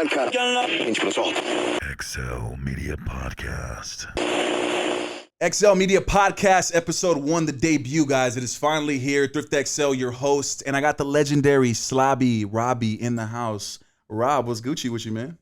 arrancar. XL Media Podcast. XL Media Podcast, episode 1, the debut, guys. It is finally here. Thrift XL, your host. And I got the legendary Slobby, Robby in the house. Rob, what's Gucci with you, man?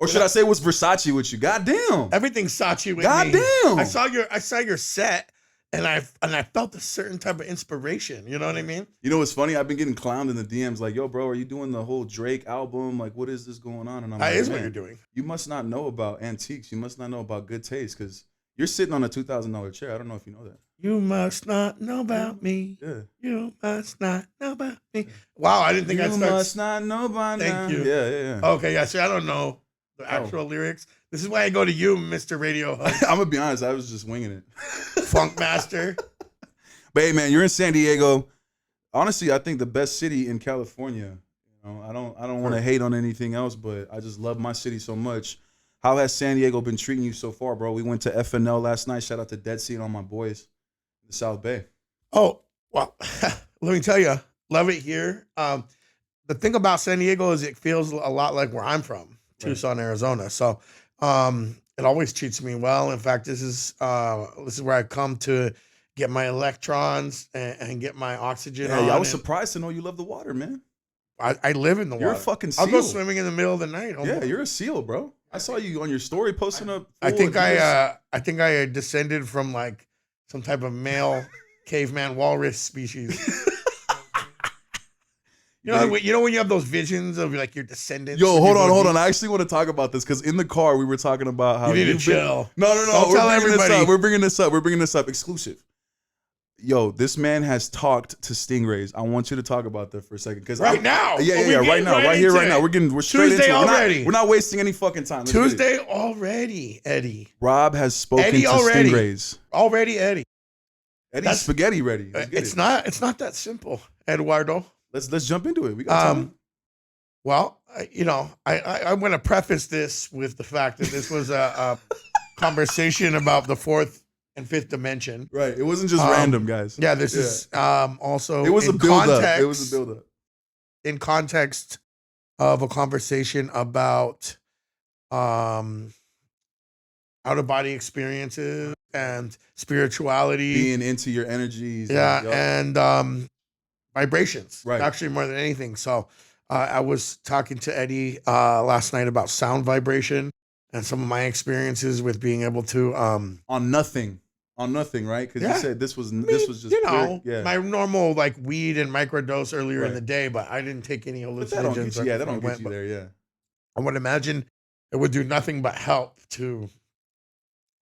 Or should I say what's Versace with you? Goddamn. Everything's Sachi with me. Goddamn. I saw your set and I felt a certain type of inspiration. You know what I mean? You know what's funny? I've been getting clowned in the DMs like, yo, bro, are you doing the whole Drake album? Like, what is this going on? And I'm That like, is man, what you're doing. You must not know about antiques. You must not know about good taste because you're sitting on a $2,000 chair. I don't know if you know that. You must not know about me. Yeah. You must not know about me. Wow, I didn't think I'd You start. must not know by now. Thank you. Yeah. Okay, yeah, see, I don't know the actual lyrics. This is why I go to you, Mr. Radio host, I'm going to be honest. I was just winging it. Funk Master. But hey, man, you're in San Diego. Honestly, I think the best city in California. You know, I don't want to hate on anything else, but I just love my city so much. How has San Diego been treating you so far, bro? We went to FNL last night. Shout out to Dead Sea and all my boys in the South Bay. Oh, well, let me tell you, love it here. The thing about San Diego is it feels a lot like where I'm from, Tucson, Arizona. So it always treats me well. In fact, this is where I come to get my electrons and get my oxygen on. Yeah, I was surprised to know you love the water, man. I live in the water. You're a fucking seal. I'll go swimming in the middle of the night. Yeah, you're a seal, bro. I saw you on your story posting up. I think I descended from like some type of male caveman walrus species. You know when you have those visions of like your descendants. Yo, hold on. I actually want to talk about this because in the car we were talking about how you need to chill. No. Don't tell everybody. We're bringing this up. Exclusive. Yo, this man has talked to stingrays. I want you to talk about that for a second. Right now? Right now. We're straight Tuesday into it. already. We're not wasting any fucking time. Let's Tuesday already, Eddie. Rob has spoken Eddie to already. stingrays. Already, Eddie. Eddie's spaghetti ready. It's not that simple, Eduardo. Let's jump into it. We got time. Well, I want to preface this with the fact that this was a conversation about the fourth and fifth dimension. Right. It wasn't just random, guys. Yeah, this is also it was a build-up. It was a build-up. In context of a conversation about out-of-body experiences and spirituality. Being into your energies. Yeah, and vibrations. Right. Actually, more than anything. So I was talking to Eddie last night about sound vibration and some of my experiences with being able to on nothing, right? Because you said this was just my normal like weed and microdose earlier in the day, but I didn't take any hallucinogens. That don't get you there. Yeah, I would imagine it would do nothing but help to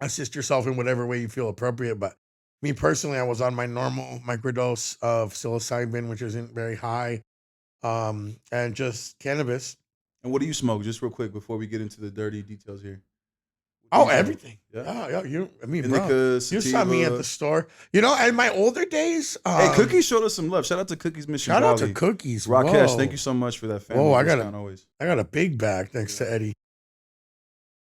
assist yourself in whatever way you feel appropriate. But me personally, I was on my normal microdose of psilocybin, which isn't very high, and just cannabis. And what do you smoke? Just real quick before we get into the dirty details here. Oh, everything. Yeah. You Indica, saw me at the store. In my older days. Hey, Cookies showed us some love. Shout out to Cookies Mission Shout out Valley. to Cookies. Rakesh, Whoa. thank you so much for that family. Whoa, always. I got a big bag thanks to Eddie.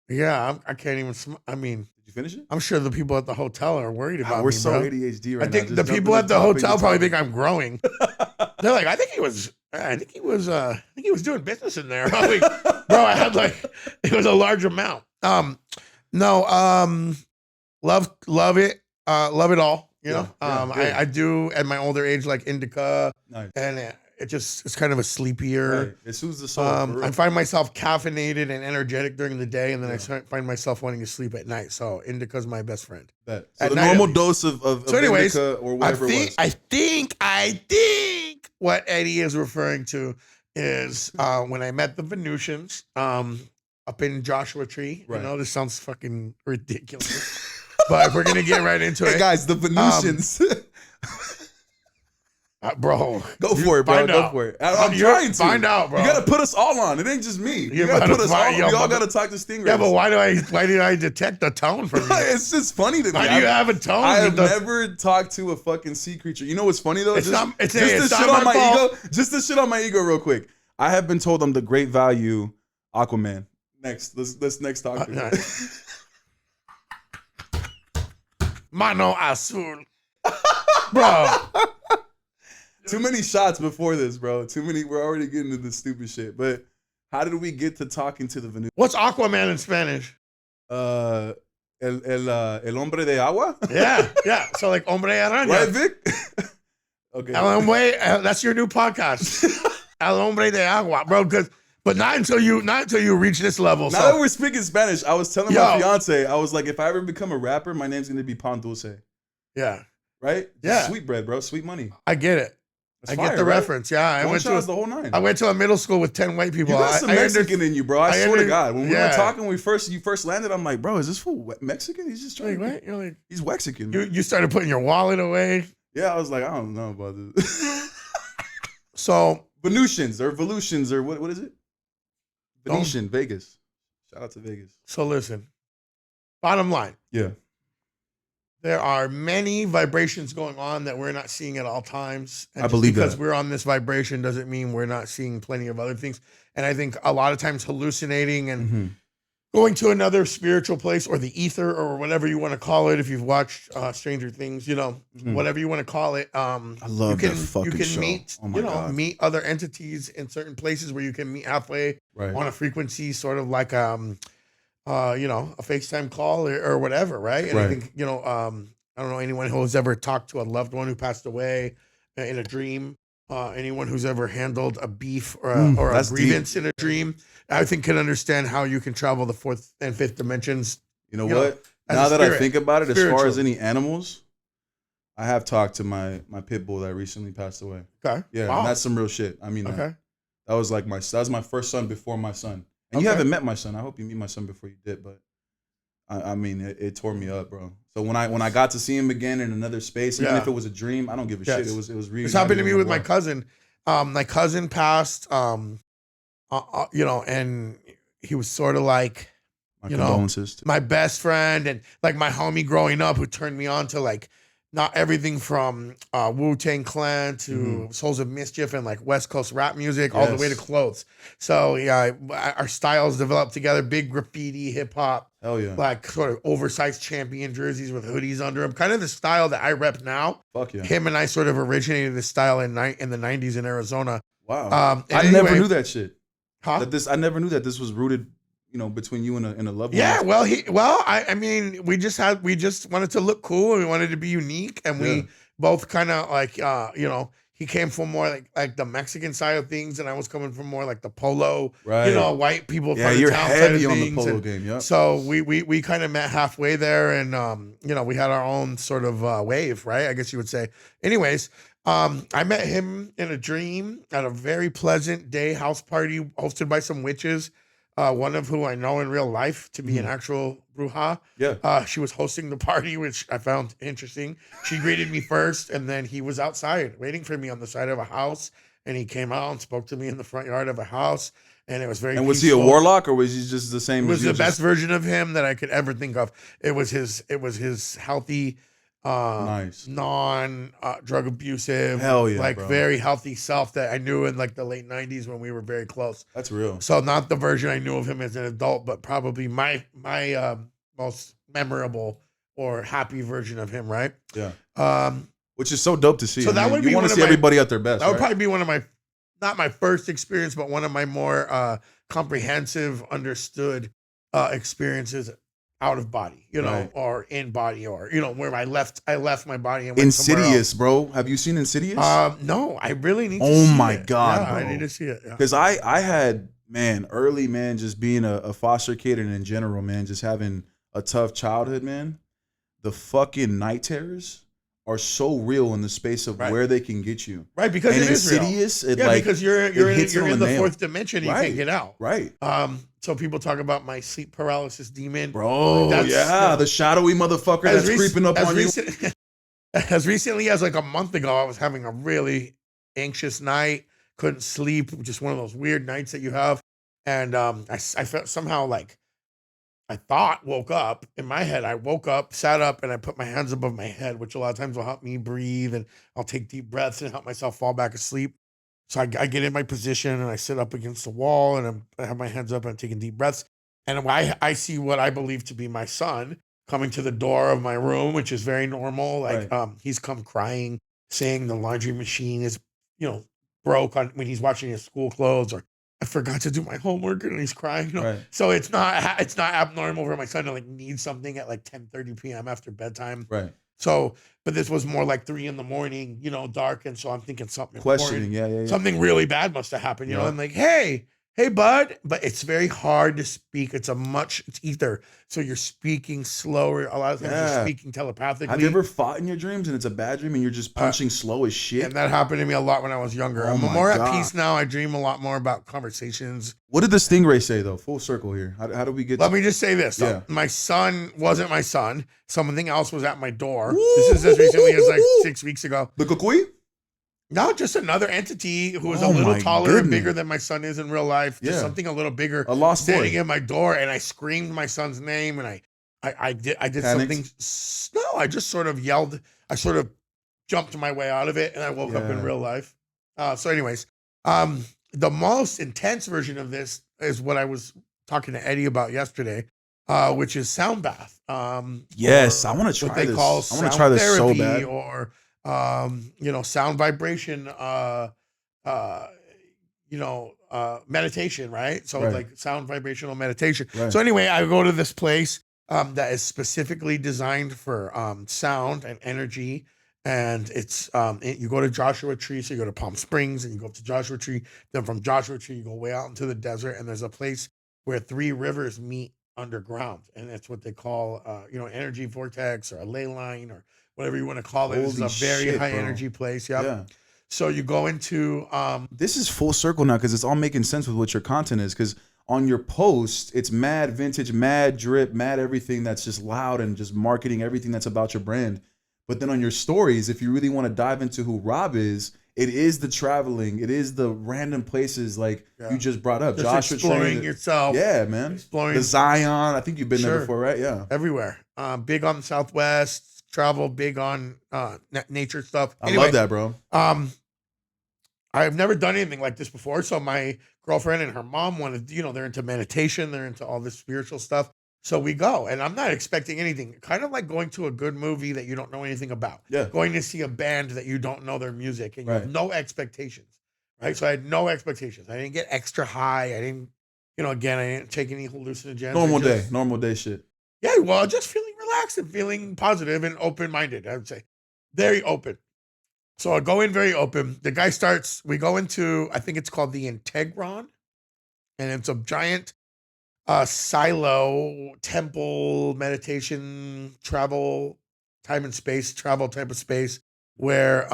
Yeah, I can't even. Did you finish it? I'm sure the people at the hotel are worried about me. We're so ADHD right now. I think the people at the hotel probably think I'm growing. They're like, I think he was doing business in there. I'm like, bro, I had it was a large amount. Love it. Love it all. I do at my older age like indica. Nice. And it's kind of a sleepier. Right. It soothes the soul. I find myself caffeinated and energetic during the day, and then I find myself wanting to sleep at night. So indica's my best friend. So the normal dose of indica or whatever it was. I think what Eddie is referring to is when I met the Venusians up in Joshua Tree. Right. This sounds fucking ridiculous, but we're gonna get right into it. Hey guys, the Venusians. Bro, go for it, bro. Go for it. I'm trying to find out, bro. You gotta put us all on. It ain't just me. You gotta put us all on. We all gotta talk to Stingrays. Yeah, but why did I detect the tone from you? It's just funny to me. Why do you have a tone? I have never talked to a fucking sea creature. You know what's funny though? It's just not to shit on my ego. Just to shit on my ego real quick. I have been told I'm the great value Aquaman. Next, let's next talk. Mano azul, bro. Too many shots before this, bro. Too many. We're already getting into this stupid shit. But How did we get to talking to the Venusians? What's Aquaman in Spanish? El hombre de agua? Yeah. So like hombre araña. Right, Vic? Okay. El hombre, that's your new podcast. El hombre de agua, bro. But not until you reach this level. Now that we're speaking Spanish, I was telling my fiance, I was like, if I ever become a rapper, my name's gonna be Pan Dulce. Yeah. Right? Yeah. Sweet bread, bro. Sweet money. I get it. That's I get the reference. Yeah. I went to the whole nine. I went to a middle school with 10 white people. You got some Mexican in you, bro. I swear to God. When we were talking, you first landed, I'm like, bro, is this fool Mexican? He's just trying to You're like, he's Mexican. You started putting your wallet away. Yeah, I was like, I don't know about this. So Venusians or Volutions or what is it? Venetian, Vegas. Shout out to Vegas. So listen, bottom line. Yeah. There are many vibrations going on that we're not seeing at all times. And I believe because that. we're on this vibration doesn't mean we're not seeing plenty of other things. And I think a lot of times hallucinating and going to another spiritual place or the ether or whatever you want to call it. If you've watched Stranger Things, whatever you want to call it. I love that fucking show. Meet, meet other entities in certain places where you can meet halfway on a frequency, sort of like a FaceTime call or whatever, right? And I think, I don't know anyone who's ever talked to a loved one who passed away in a dream. Anyone who's ever handled a beef or a grievance in a dream, I think can understand how you can travel the fourth and fifth dimensions. You know what? Now that I think about it, as far as any animals, I have talked to my pit bull that recently passed away. Okay. Yeah, and that's some real shit. I mean, that was like that was my first son before my son. And you haven't met my son. I hope you meet my son before you did, but I mean, it tore me up, bro. So when I got to see him again in another space, even if it was a dream, I don't give a shit. It was really. It's happened to me with my cousin. My cousin passed, and he was sort of like, my condolences my best friend and like my homie growing up who turned me on to like not everything from Wu-Tang Clan to Souls of Mischief and like West Coast rap music all the way to clothes. So yeah, our styles developed together, big graffiti, hip hop. Hell yeah. Like sort of oversized champion jerseys with hoodies under them. Kind of the style that I rep now. Fuck yeah. Him and I sort of originated this style in the 90s in Arizona. Wow. I never knew that shit. Huh? I never knew that this was rooted, between you and a loved one. Yeah, I mean, we just wanted to look cool and we wanted to be unique, and we both kind of like, he came from more like the Mexican side of things, and I was coming from more like the polo, white people. Yeah, you're heavy on the polo game. Yeah. So we kind of met halfway there, and we had our own sort of wave, right? I guess you would say. Anyways, I met him in a dream at a very pleasant day house party hosted by some witches. One of who I know in real life to be an actual bruja. Yeah. She was hosting the party, which I found interesting. She greeted me first, and then he was outside waiting for me on the side of a house. And he came out and spoke to me in the front yard of a house. And it was very And was peaceful. He a warlock, or was he just the same? It was the best version of him that I could ever think of. It was his healthy, nice, drug abusive, very healthy self that I knew in like the late 90s when we were very close. That's real. So not the version I knew of him as an adult, but probably my most memorable or happy version of him, right? Yeah. Which is so dope to see. So that would be you want to see everybody at their best. That would probably be one of my, not my first experience, but one of my more comprehensive, understood experiences. Out of body, or in body, or where I left my body and went Insidious, bro. Have you seen Insidious? No, I really need to see it. Oh my God, bro. I need to see it. Because I had, early, just being a foster kid and in general, just having a tough childhood, the fucking night terrors are so real in the space of where they can get you. Right, because and it is Insidious, real. Because you're in the fourth dimension, you can't get out. Right. So people talk about my sleep paralysis demon. Bro, the shadowy motherfucker that's creeping up on you. As recently as like a month ago, I was having a really anxious night, couldn't sleep, just one of those weird nights that you have. And I felt somehow like, woke up in my head. I woke up, sat up, and I put my hands above my head, which a lot of times will help me breathe, and I'll take deep breaths and help myself fall back asleep. So I get in my position and I sit up against the wall and I have my hands up and I'm taking deep breaths. And I see what I believe to be my son coming to the door of my room, which is very normal. Like he's come crying, saying the laundry machine is, broke when he's washing his school clothes, or I forgot to do my homework and he's crying. Right. So it's not abnormal for my son to like need something at like 10:30 p.m. after bedtime. Right. So, but this was more like 3 a.m, dark. And so I'm thinking something Questioning. important. Yeah. Something really bad must have happened. Yeah. I'm like, hey, bud. But it's very hard to speak. It's ether. So you're speaking slower. A lot of times you're speaking telepathically. Have you ever fought in your dreams and it's a bad dream and you're just punching slow as shit? And that happened to me a lot when I was younger. Oh I'm my more God. at peace now. I dream a lot more about conversations. What did the stingray say though? Full circle here. How do we get? Let me just say this. Yeah. My son wasn't my son. Something else was at my door. This is as recently as like 6 weeks ago. The kukui? No, just another entity who was a Oh little my taller and goodness. bigger than my son is in real life. Just Yeah. something a little bigger. A lost standing boy. at my door, and I screamed my son's name, and I did Panicked? something. No, I just sort of yelled. I sort of jumped my way out of it, and I woke up in Yeah. real life. So, anyways, the most intense version of this is what I was talking to Eddie about yesterday, which is sound bath. Yes, I want to What try they this. call I sound want to try this so therapy, bad. or sound vibration, meditation, right? So Right. like sound vibrational meditation. Right. So anyway, I go to this place that is specifically designed for sound and energy. And it's you go to Joshua Tree, so you go to Palm Springs and you go up to Joshua Tree. Then from Joshua Tree, you go way out into the desert, and there's a place where 3 rivers meet underground, and that's what they call energy vortex or a ley line or whatever you want to call it. This is Holy a very shit, high bro. energy place. Yep. Yeah. So you go into This is full circle now because it's all making sense with what your content is. Because on your post, it's mad vintage, mad drip, mad everything that's just loud and just marketing everything that's about your brand. But then on your stories, if you really want to dive into who Rob is, it is the traveling, it is the random places like you just brought up. just Joshua exploring Tree. yourself. Yeah, man. Exploring The Zion. I think you've been there Sure. before, right? Yeah. everywhere. Big on the Southwest, travel big on nature stuff. I Anyway, love that, bro. I've never done anything like this before. So my girlfriend and her mom wanted, they're into meditation, they're into all this spiritual stuff. So we go, and I'm not expecting anything. Kind of like going to a good movie that you don't know anything about. Yeah. Going to see a band that you don't know their music and you have Right. no expectations. Right. So I had no expectations. I didn't get extra high. I didn't, again, I didn't take any hallucinogens. Normal day shit. Yeah, well, just feeling relaxed and feeling positive and open-minded, I would say. Very open. So I go in very open. The guy we go into, I think it's called the Integron, and it's a giant silo, temple, meditation, travel, time and space, travel type of space, where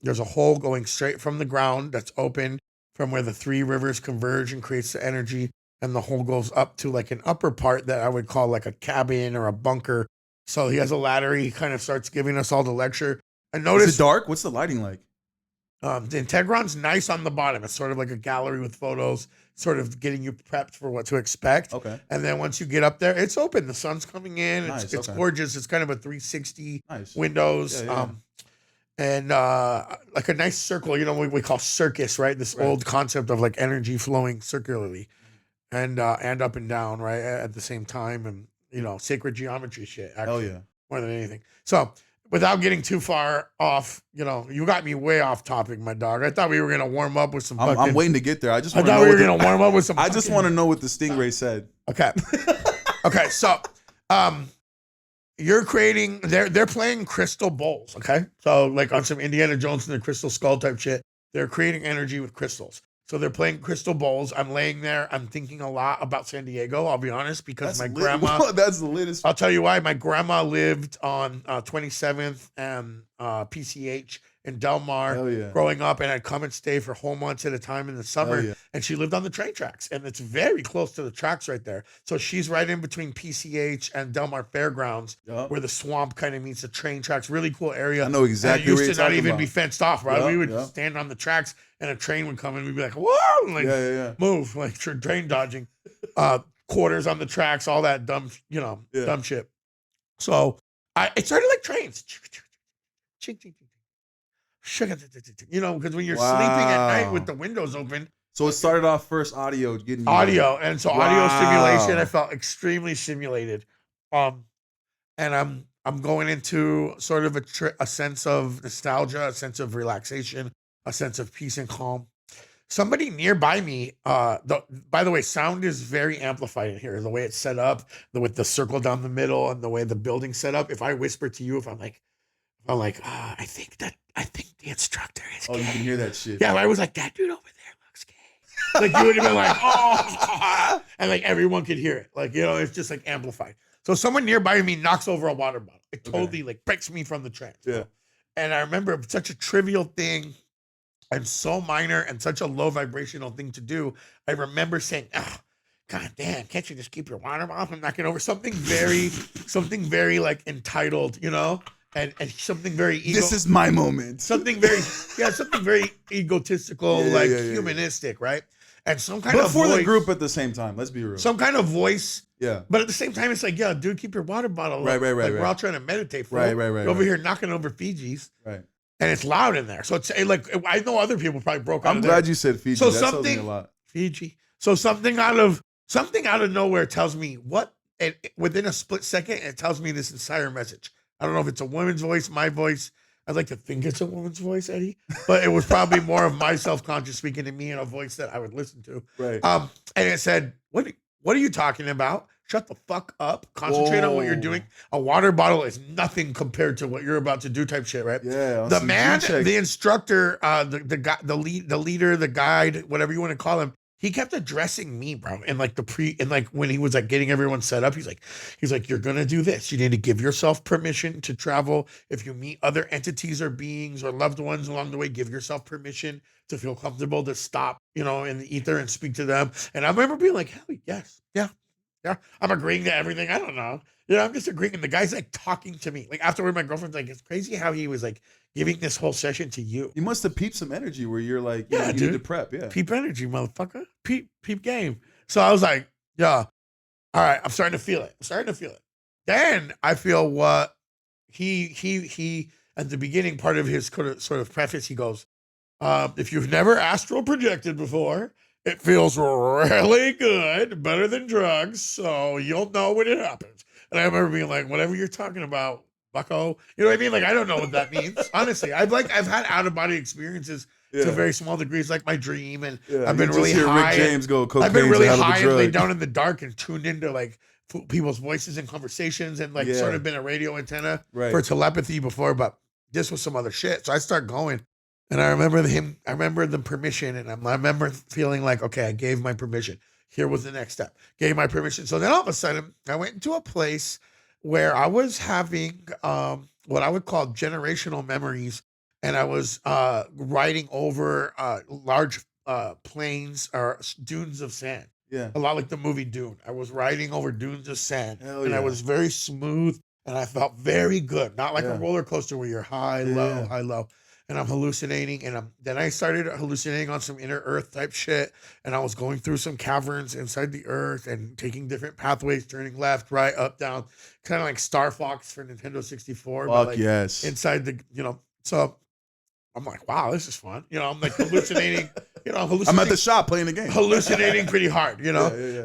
there's a hole going straight from the ground that's open from where the 3 rivers converge and creates the energy. And the hole goes up to like an upper part that I would call like a cabin or a bunker. So he has a ladder. He kind of starts giving us all the lecture. I Is noticed it dark? What's the lighting like? the Integron's nice on the bottom. It's sort of like a gallery with photos, sort of getting you prepped for what to expect. Okay. And then once you get up there, it's open. The sun's coming in. Nice, It's okay. gorgeous. It's kind of a 360 Nice. windows. Yeah. And like a nice circle, we call circus, right? This Right. old concept of like energy flowing circularly and up and down, right? At the same time. And, sacred geometry shit, Hell actually, yeah. more than anything. So without getting too far off, you got me way off topic, my dog. I thought we were going to warm up with some I'm waiting to get there. I just I want to thought know. we were going to warm up with some I just want to know what the stingray said. Okay. Okay, so you're creating they're playing crystal bowls, okay? So like on some Indiana Jones and the Crystal Skull type shit, they're creating energy with crystals. So they're playing crystal bowls. I'm laying there. I'm thinking a lot about San Diego, I'll be honest, because my grandma, That's the latest. I'll tell you why. My grandma lived on 27th and PCH in Del Mar Hell yeah. growing up, and I'd come and stay for whole months at a time in the summer. Hell yeah. And she lived on the train tracks, and it's very close to the tracks right there. So she's right in between PCH and Del Mar Fairgrounds, Yup. where the swamp kind of meets the train tracks. Really cool area. I know exactly And it what used you're to not talking even about. be fenced off, right? Yup, We would yup. stand on the tracks, and a train would come, and we'd be like, "Whoa!" Like Yeah. move, like train dodging, quarters on the tracks, all that dumb, Yeah. dumb shit. So it started like trains, because when you're sleeping at night with the windows open, So it started off first audio, getting you audio, and so audio Wow. stimulation, I felt extremely stimulated, and I'm going into sort of a sense of nostalgia, a sense of relaxation, a sense of peace and calm. somebody nearby me, by the way, sound is very amplified in here. The way it's set up, with the circle down the middle and the way the building's set up. If I whisper to you, if I'm like, I think the instructor is gay. Oh, you can hear that shit. Yeah, I was like, that dude over there looks gay. Like you would have been like, oh, and like everyone could hear it. Like, it's just like amplified. So someone nearby me knocks over a water bottle. It totally like breaks me from the trance. Yeah. And I remember such a trivial thing and so minor and such a low vibrational thing to do. I remember saying, oh, God damn, can't you just keep your water bottle from knocking over? Something very like entitled, and something very This is my moment. something very egotistical, humanistic, right? And some kind But of for voice, the group at the same time, let's be real. some kind of voice. Yeah. But at the same time, it's like, yeah, dude, keep your water bottle. Right, Like, right. we're all trying to meditate. Right. You're over here knocking over Fijis. Right. And it's loud in there. So it's like, I know other people probably broke out I'm of glad there. you said Fiji. So that tells me a lot. Fiji. So something out of nowhere tells me within a split second, it tells me this entire message. I don't know if it's a woman's voice, my voice. I'd like to think it's a woman's voice, Eddie, but it was probably more of my self-conscious speaking to me in a voice that I would listen to. Right. And it said, what are you talking about? Shut the fuck up. Concentrate on what you're doing. A water bottle is nothing compared to what you're about to do type shit, right? Yeah. The man, the instructor, the guy, the leader, the guide, whatever you want to call him, he kept addressing me, bro. And like when he was like getting everyone set up, he's like, you're going to do this. You need to give yourself permission to travel. If you meet other entities or beings or loved ones along the way, give yourself permission to feel comfortable to stop, in the ether and speak to them. And I remember being like, hell yes. Yeah. Yeah. I'm agreeing to everything. I don't know. I'm just agreeing. And the guy's like talking to me. Like afterward, my girlfriend's like, it's crazy how he was like giving this whole session to you. You must have peeped some energy where you're like, you dude. need to prep. Yeah. Peep energy, motherfucker. Peep game. So I was like, yeah, all right, I'm starting to feel it. Then I feel what he at the beginning part of his sort of preface, he goes, if you've never astral projected before, it feels really good, better than drugs, so you'll know when it happens. And I remember being like, whatever you're talking about, bucko. You know what I mean? Like, I don't know what that means. Honestly, I've had out-of-body experiences to very small degrees, like my dream, and I've been really high. Rick James go, I've been really high and laid down in the dark and tuned into like people's voices and conversations and like sort of been a radio antenna for telepathy before, but this was some other shit. So I start going. And I remember the permission, and I remember feeling like, okay, I gave my permission. Here was the next step. Gave my permission. So then all of a sudden, I went into a place where I was having what I would call generational memories, and I was riding over large plains or dunes of sand. Yeah. A lot like the movie Dune. I was riding over dunes of sand, and yeah. I was very smooth, and I felt very good. Not like a roller coaster where you're high, low. And I'm hallucinating, and then I started hallucinating on some inner earth type shit, and I was going through some caverns inside the earth and taking different pathways, turning left, right, up, down, kind of like Star Fox for Nintendo 64. Fuck like yes. Inside the, so I'm like, wow, this is fun. I'm like hallucinating, I'm at the shop playing the game. Hallucinating pretty hard,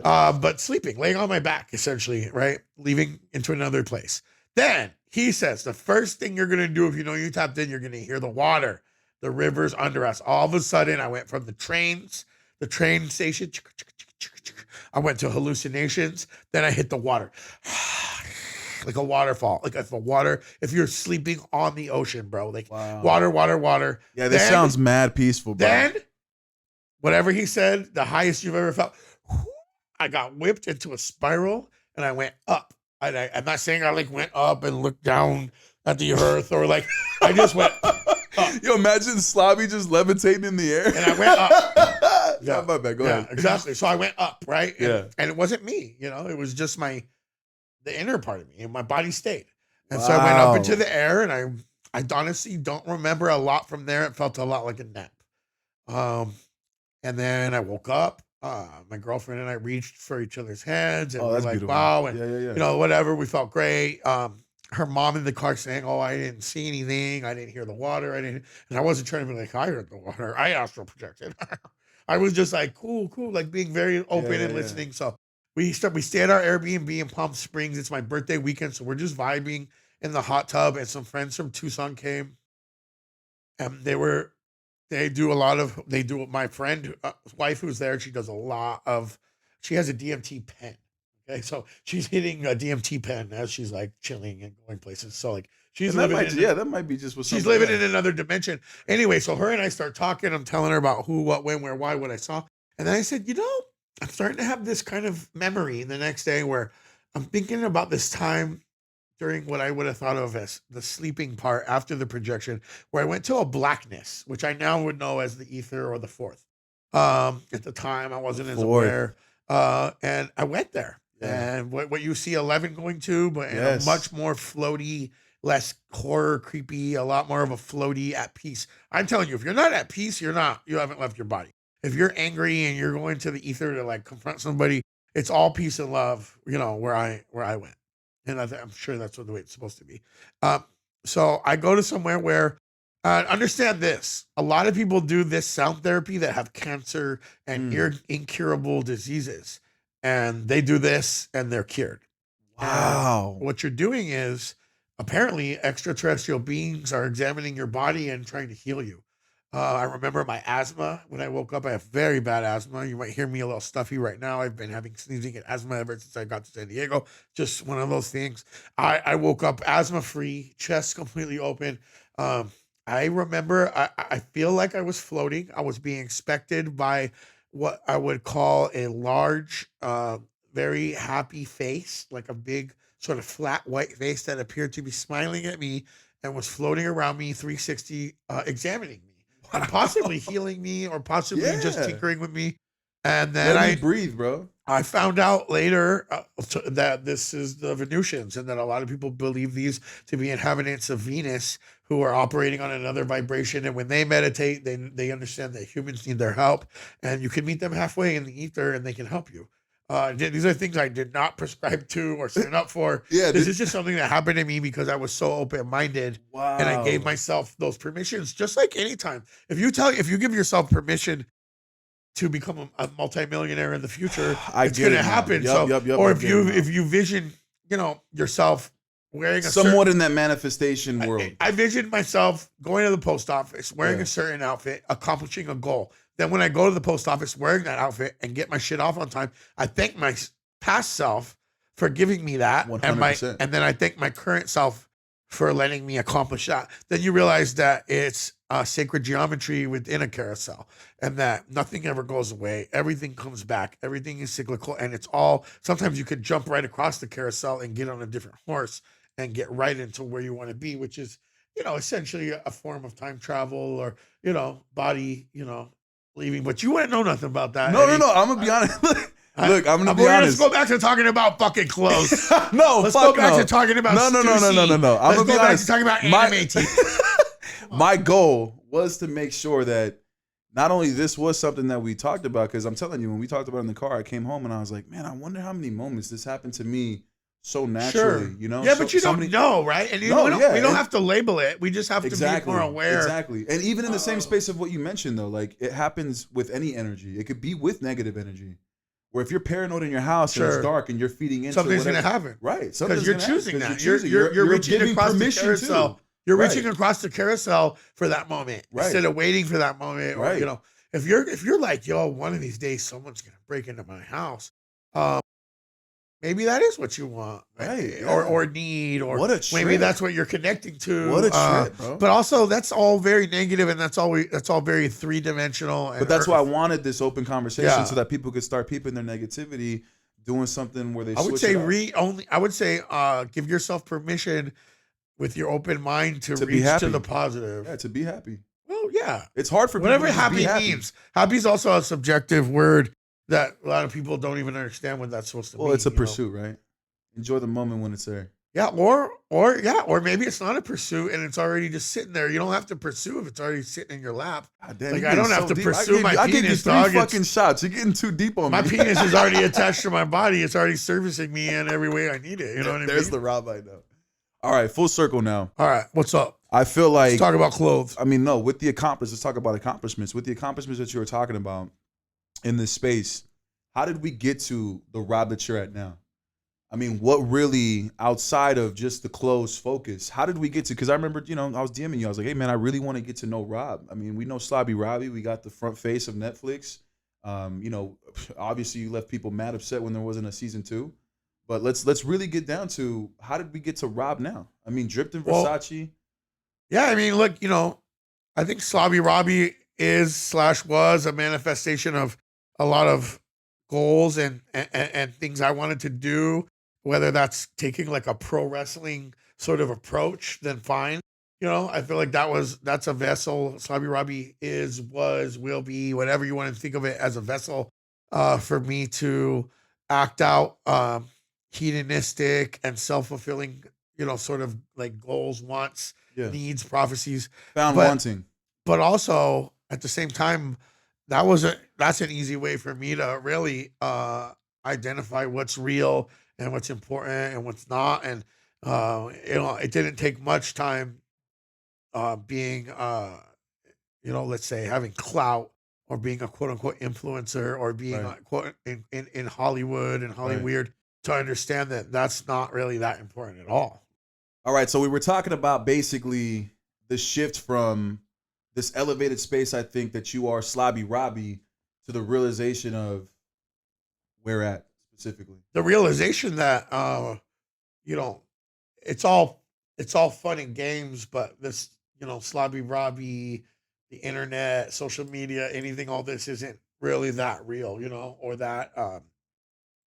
but sleeping, laying on my back, essentially, right? Leaving into another place. Then he says, the first thing you're going to do if you know you tapped in, you're going to hear the water, the rivers under us. All of a sudden, I went from the train station. I went to hallucinations. Then I hit the water. Like a waterfall. Like if you're sleeping on the ocean, bro. Like water. Yeah, this sounds mad peaceful, bro. Then, whatever he said, the highest you've ever felt, I got whipped into a spiral and I went up. I'm not saying I like went up and looked down at the earth or like I just went up. Yo, imagine Slobby just levitating in the air. And I went up. Yeah, my bad. Go ahead. Exactly. So I went up, right? And it wasn't me, it was just the inner part of me, and my body stayed. And so I went up into the air, and I honestly don't remember a lot from there. It felt a lot like a nap. And then I woke up. My girlfriend and I reached for each other's hands, and we're like, beautiful. Wow. And, whatever. We felt great. Her mom in the car saying, oh, I didn't see anything. I didn't hear the water. And I wasn't trying to be like, I heard the water. I astral projected. I was just like, cool. Like being very open and listening. So we stay at our Airbnb in Palm Springs. It's my birthday weekend. So we're just vibing in the hot tub, and some friends from Tucson came, and they were They do a lot of. They do. My friend, wife, who's there, she does a lot of. She has a DMT pen. Okay, so she's hitting a DMT pen as she's like chilling and going places. So like she's living. That might be just what she's living in another dimension. Anyway, so her and I start talking. I'm telling her about who, what, when, where, why, what I saw, and then I said, I'm starting to have this kind of memory the next day where I'm thinking about this time during what I would have thought of as the sleeping part after the projection, where I went to a blackness, which I now would know as the ether or the fourth. At the time, I wasn't as aware. And I went there. Yeah. And what you see 11 going to, but in a much more floaty, less horror, creepy, a lot more of a floaty at peace. I'm telling you, if you're not at peace, you haven't left your body. If you're angry and you're going to the ether to like confront somebody, it's all peace and love, where I went. And I'm sure that's the way it's supposed to be. So I go to somewhere where, understand this, a lot of people do this sound therapy that have cancer and incurable diseases. And they do this and they're cured. Wow. And what you're doing is apparently extraterrestrial beings are examining your body and trying to heal you. I remember my asthma. When I woke up, I have very bad asthma. You might hear me a little stuffy right now. I've been having sneezing and asthma ever since I got to San Diego. Just one of those things. I woke up asthma-free, chest completely open. I remember I feel like I was floating. I was being inspected by what I would call a large, very happy face, like a big sort of flat white face that appeared to be smiling at me and was floating around me 360, examining me. And possibly healing me or possibly just tinkering with me. And then Let me breathe, bro. I found out later that this is the Venusians and that a lot of people believe these to be inhabitants of Venus who are operating on another vibration. And when they meditate, they understand that humans need their help. And you can meet them halfway in the ether and they can help you. These are things I did not prescribe to or sign up for. This is just something that happened to me because I was so open-minded. Wow. And I gave myself those permissions, just like anytime. If you give yourself permission to become a multimillionaire in the future, it's going to happen. If you vision, yourself wearing somewhat in that manifestation world. I visioned myself going to the post office, wearing a certain outfit, accomplishing a goal. Then when I go to the post office wearing that outfit and get my shit off on time, I thank my past self for giving me that. 100%. And then I thank my current self for letting me accomplish that. Then you realize that it's sacred geometry within a carousel and that nothing ever goes away. Everything comes back. Everything is cyclical. And it's all, sometimes you could jump right across the carousel and get on a different horse and get right into where you want to be, which is, essentially a form of time travel or, body, leaving. But you wouldn't know nothing about that. No. I'm going to be honest. Look, I'm gonna be honest. Let's go back to talking about fucking clothes. Let's go back to talking about no. I'm gonna be honest. Talking about anime TV. My goal was to make sure that not only this was something that we talked about, because I'm telling you, when we talked about it in the car, I came home and I was like, man, I wonder how many moments this happened to me so naturally. Sure. Yeah, but you don't know, right? And we don't have to label it. We just have to be more aware. Exactly. And even in the same space of what you mentioned, though, like it happens with any energy. It could be with negative energy. Where if you're paranoid in your house and it's dark and you're feeding into something's going to happen, right? Because you're choosing that. You're reaching across the carousel. You're reaching across the carousel for that moment instead of waiting for that moment. Or if you're like, yo, one of these days someone's going to break into my house. Maybe that is what you want, right? Or need, or what a trip. Maybe that's what you're connecting to. What a trip, bro! But also, that's all very negative, and that's all very 3-dimensional. But that's why I wanted this open conversation so that people could start peeping their negativity, doing something where they. I would say give yourself permission with your open mind to reach to the positive. Yeah, to be happy. Well, yeah, it's hard for people whatever happy means. Happy is also a subjective word that a lot of people don't even understand what that's supposed to mean. Well, it's a pursuit, right? Enjoy the moment when it's there. Yeah, or maybe it's not a pursuit and it's already just sitting there. You don't have to pursue if it's already sitting in your lap. God damn, like I don't have to pursue my penis. I gave you 3 fucking shots. You're getting too deep on me. My penis is already attached to my body. It's already servicing me in every way I need it. You know what I mean? There's the Robby though. All right, full circle now. All right, what's up? I feel like let's talk about clothes. I mean, no, with the accomplishments. Let's talk about accomplishments. With the accomplishments that you were talking about in this space. How did we get to the Rob that you're at now? I mean, what really, outside of just the clothes focus, how did we get to, because I remember, I was DMing you. I was like, hey, man, I really want to get to know Rob. I mean, we know Slobby Robby. We got the front face of Netflix. Obviously you left people mad upset when there wasn't a season 2. But let's really get down to, how did we get to Rob now? I mean, dripped in Versace. Yeah, I mean, look, I think Slobby Robby was a manifestation of a lot of goals and things I wanted to do, whether that's taking like a pro wrestling sort of approach, then fine. I feel like that's a vessel. Slobby Robby will be, whatever you want to think of it as, a vessel for me to act out hedonistic and self-fulfilling, sort of like goals, wants, needs, prophecies. Found wanting. But also at the same time, that's an easy way for me to really identify what's real and what's important and what's not. And it didn't take much time being let's say having clout, or being a quote unquote influencer, or being a quote in Hollywood and Hollyweird, to understand that that's not really that important at all. All right, so we were talking about basically the shift from this elevated space, I think, that you are, Slobby Robby, to the realization of where at specifically. The realization that it's all fun and games, but this, Slobby Robby, the internet, social media, anything, all this isn't really that real, or that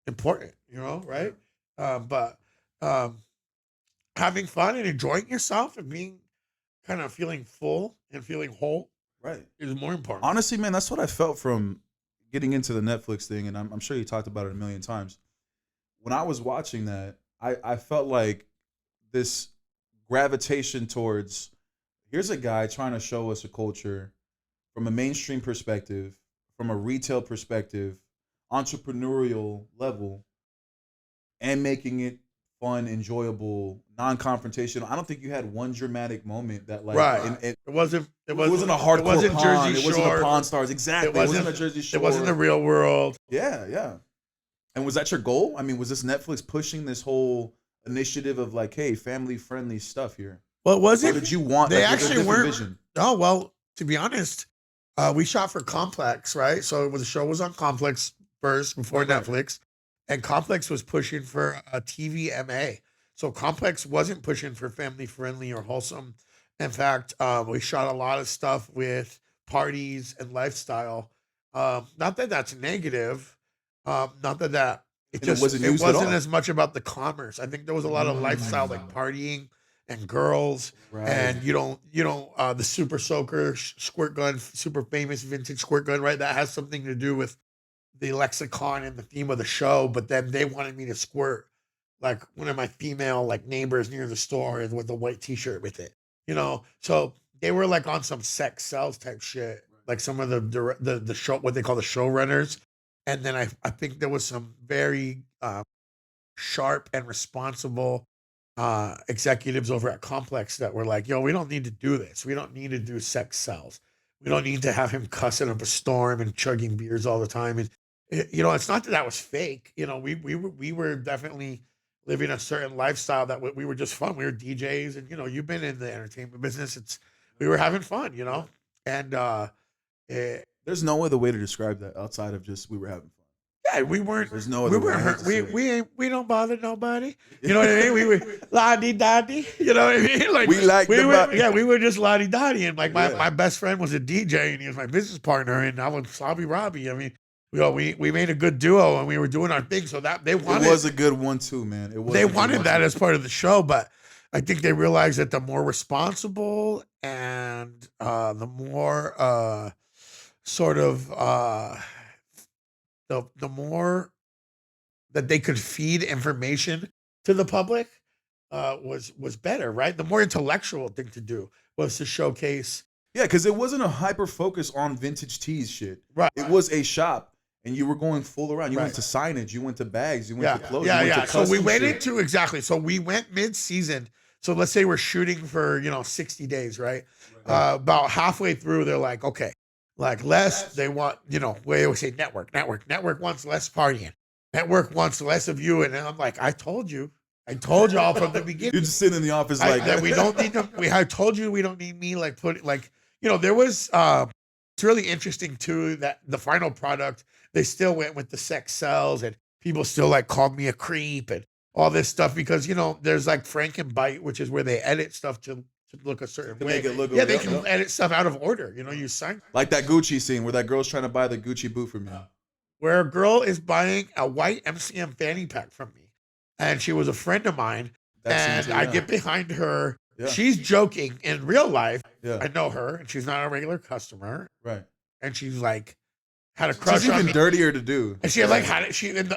important, right? But having fun and enjoying yourself and being kind of feeling full and feeling whole, is more important. Honestly, man, that's what I felt from getting into the Netflix thing, and I'm sure you talked about it a million times. When I was watching that, I felt like this gravitation towards, here's a guy trying to show us a culture from a mainstream perspective, from a retail perspective, entrepreneurial level, and making it fun, enjoyable, non-confrontational. I don't think you had one dramatic moment that it wasn't a hardcore it wasn't Pawn. Jersey It wasn't Shore. a Pawn Stars. Exactly. It wasn't a Jersey Shore. It wasn't the Real World. Yeah. And was that your goal? I mean, was this Netflix pushing this whole initiative of like, hey, family-friendly stuff here? Well, was it? Or did you want? They like, actually weren't. Vision? Oh well, to be honest, we shot for Complex, right? So the show was on Complex first before Netflix, and Complex was pushing for a TVMA. So Complex wasn't pushing for family-friendly or wholesome. In fact, we shot a lot of stuff with parties and lifestyle. Not that that's negative. Not that it wasn't as much about the commerce. I think there was a lot of lifestyle, like partying and girls, and the super soaker squirt gun, super famous vintage squirt gun, right? That has something to do with the lexicon and the theme of the show. But then they wanted me to squirt like one of my female like neighbors near the store and with a white t-shirt with it, so they were like on some sex sells type shit, like some of the show, what they call the showrunners. And then I think there was some very sharp and responsible executives over at Complex that were like, yo, we don't need to do this. We don't need to do sex sells. We don't need to have him cussing up a storm and chugging beers all the time. And, it's not that was fake. We were definitely living a certain lifestyle that we were just fun. We were DJs and, you've been in the entertainment business. We were having fun, and there's no other way to describe that outside of just we were having fun. Yeah, we weren't. There's no other way. We don't bother nobody. You know what I mean? We were la-di-da-di. You know what I mean? Like we were just la-di-da-di. And like my best friend was a DJ and he was my business partner, and I was Slobby Robby. I mean, we made a good duo and we were doing our thing. So that they wanted. It was a good one too, man. They wanted that as part of the show, but I think they realized that the more responsible and the more sort of the more that they could feed information to the public was better, right? The more intellectual thing to do was to showcase. Yeah, because it wasn't a hyper focus on vintage tees shit. Right. It was a shop, and you were going full around. You went to signage, you went to bags, you went to clothes. So we went into So we went mid-season. So let's say we're shooting for 60 days, right? About halfway through, they're like, okay. Like they want, we always say network wants less partying. network wants less of you. And then I'm like, I told y'all from the beginning. You're just sitting in the office that we don't need them. I told you we don't need me. Like there was it's really interesting too that the final product, they still went with the sex sells and people still like called me a creep and all this stuff because there's like Frankenbite, which is where they edit stuff to look a certain way. Make it look they can edit stuff out of order. You sign like that Gucci scene where that girl's trying to buy the Gucci boot from you. Where a girl is buying a white MCM fanny pack from me. And she was a friend of mine. I get behind her. Yeah. She's joking in real life. Yeah. I know her, and she's not a regular customer. Right. And she's like, had a crush on me. It's even dirtier to do. And she had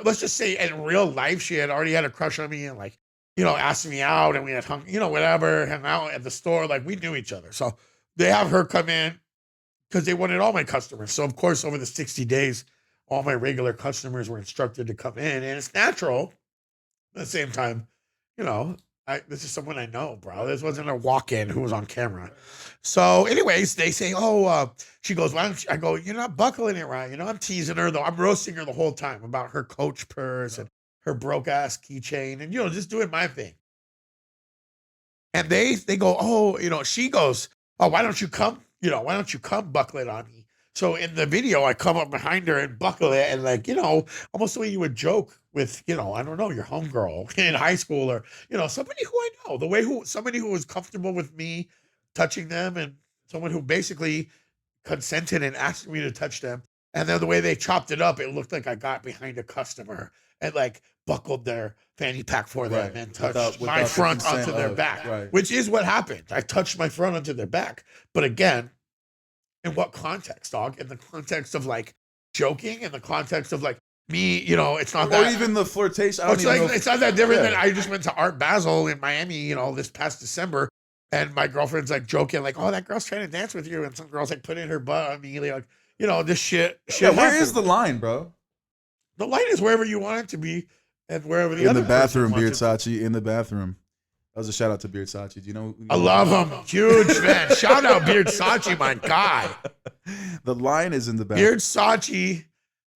let's just say in real life, she had already had a crush on me and asked me out and we had hung, whatever, hung out at the store. Like we knew each other. So they have her come in because they wanted all my customers. So of course, over the 60 days, all my regular customers were instructed to come in, and it's natural. At the same time, this is someone I know, bro. This wasn't a walk-in who was on camera. So anyways, they say, she goes, why don't you? I go, you're not buckling it right. I'm teasing her, though. I'm roasting her the whole time about her Coach purse and her broke-ass keychain and, just doing my thing. And they go, she goes, why don't you come buckle it on me? So in the video, I come up behind her and buckle it and almost the way you would joke with, I don't know, your homegirl in high school or, somebody who I know, somebody who was comfortable with me touching them and someone who basically consented and asked me to touch them. And then the way they chopped it up, it looked like I got behind a customer and buckled their fanny pack for them and touched my front onto their back, which is what happened. I touched my front onto their back. But again, in what context, dog? In the context of joking, in the context of me, it's not that. Or even the flirtation. It's not that different than I just went to Art Basel in Miami, this past December, and my girlfriend's joking, oh, that girl's trying to dance with you, and some girl's putting her butt on me, this shit. Yeah, where is the line, bro? The line is wherever you want it to be, and wherever the other in the bathroom, Beard Sachi, in the bathroom. That was a shout out to Beard Sachi. Do you know? I love him. Huge fan. Shout out Beard Sachi, my guy. The line is in the back. Beard Sachi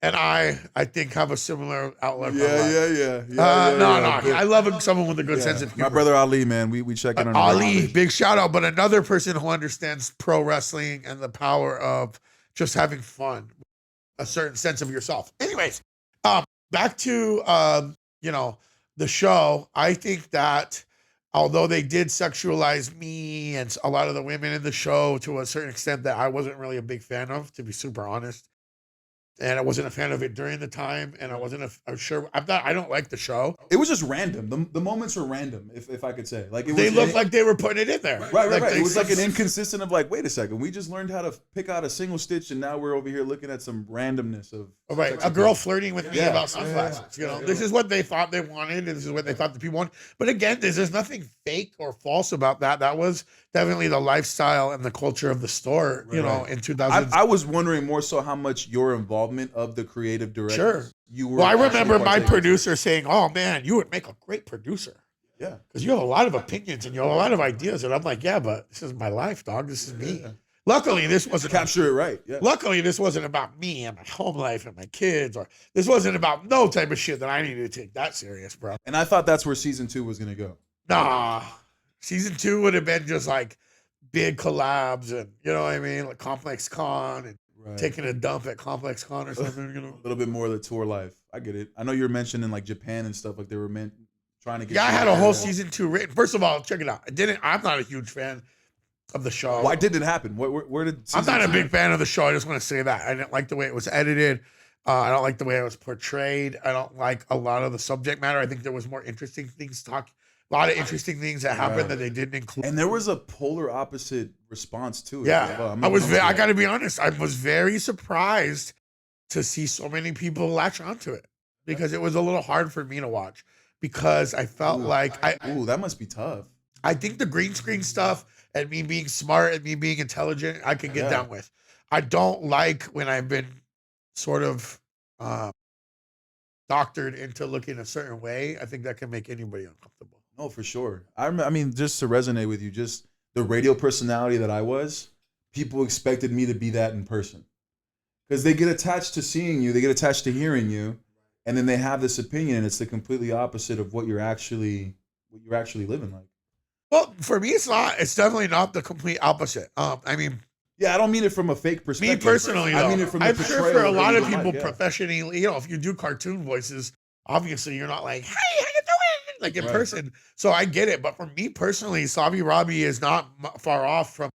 and I think, have a similar outlook. Yeah. No. I love someone with a good sense of humor. My brother Ali, man. We check in on Ali. Big shout out. But another person who understands pro wrestling and the power of just having fun, a certain sense of yourself. Anyways, back to the show. I think that, although they did sexualize me and a lot of the women in the show to a certain extent that I wasn't really a big fan of, to be super honest. And I wasn't a fan of it during the time, and I wasn't I don't like the show. It was just random. The moments were random, if I could say. They looked like they were putting it in there. Right. It was an inconsistent of wait a second, we just learned how to pick out a single stitch, and now we're over here looking at some randomness of a girl flirting with me about sunglasses. This is what they thought they wanted, and this is what they thought the people wanted. But again, there's nothing fake or false about that. That was definitely the lifestyle and the culture of the store, in 2000. I was wondering more so how much your involvement of the creative director. Sure. I remember my producer saying, "Oh man, you would make a great producer." Yeah. Because you have a lot of opinions and you have a lot of ideas. And I'm like, yeah, but this is my life, dog. This is me. Luckily, this wasn't capture it right. Yeah. Luckily, this wasn't about me and my home life and my kids, or this wasn't about no type of shit that I needed to take that serious, bro. And I thought that's where season 2 was gonna go. Nah. Season 2 would have been just big collabs and like Complex Con and taking a dump at Complex Con or something, A little bit more of the tour life. I get it. I know you're mentioning Japan and stuff, they were trying to get. Yeah, I had a whole season 2 written. First of all, check it out. I'm not a huge fan of the show. Why did it happen? Where did I'm not a big fan of the show. I just want to say that. I didn't like the way it was edited. I don't like the way it was portrayed. I don't like a lot of the subject matter. I think there was more interesting things a lot of interesting things that happened that they didn't include. And there was a polar opposite response to it. Yeah. I got to be honest. I was very surprised to see so many people latch onto it because it was a little hard for me to watch because I felt that must be tough. I think the green screen stuff and me being smart and me being intelligent, I can get down with. I don't like when I've been sort of doctored into looking a certain way. I think that can make anybody uncomfortable. No, for sure. I mean, just to resonate with you, just the radio personality that I was, people expected me to be that in person. Because they get attached to seeing you, they get attached to hearing you, and then they have this opinion, and it's the completely opposite of what you're actually living like. Well, for me, it's not. It's definitely not the complete opposite. I mean, Yeah, I don't mean it from a fake perspective. me personally, I though, mean it from the I'm sure portrayal for a of lot of what you people like, yeah. professionally, if you do cartoon voices, obviously you're not like, hey, how you doing? Like in Right. person. So I get it. But for me personally, Slobby Robby is not far off from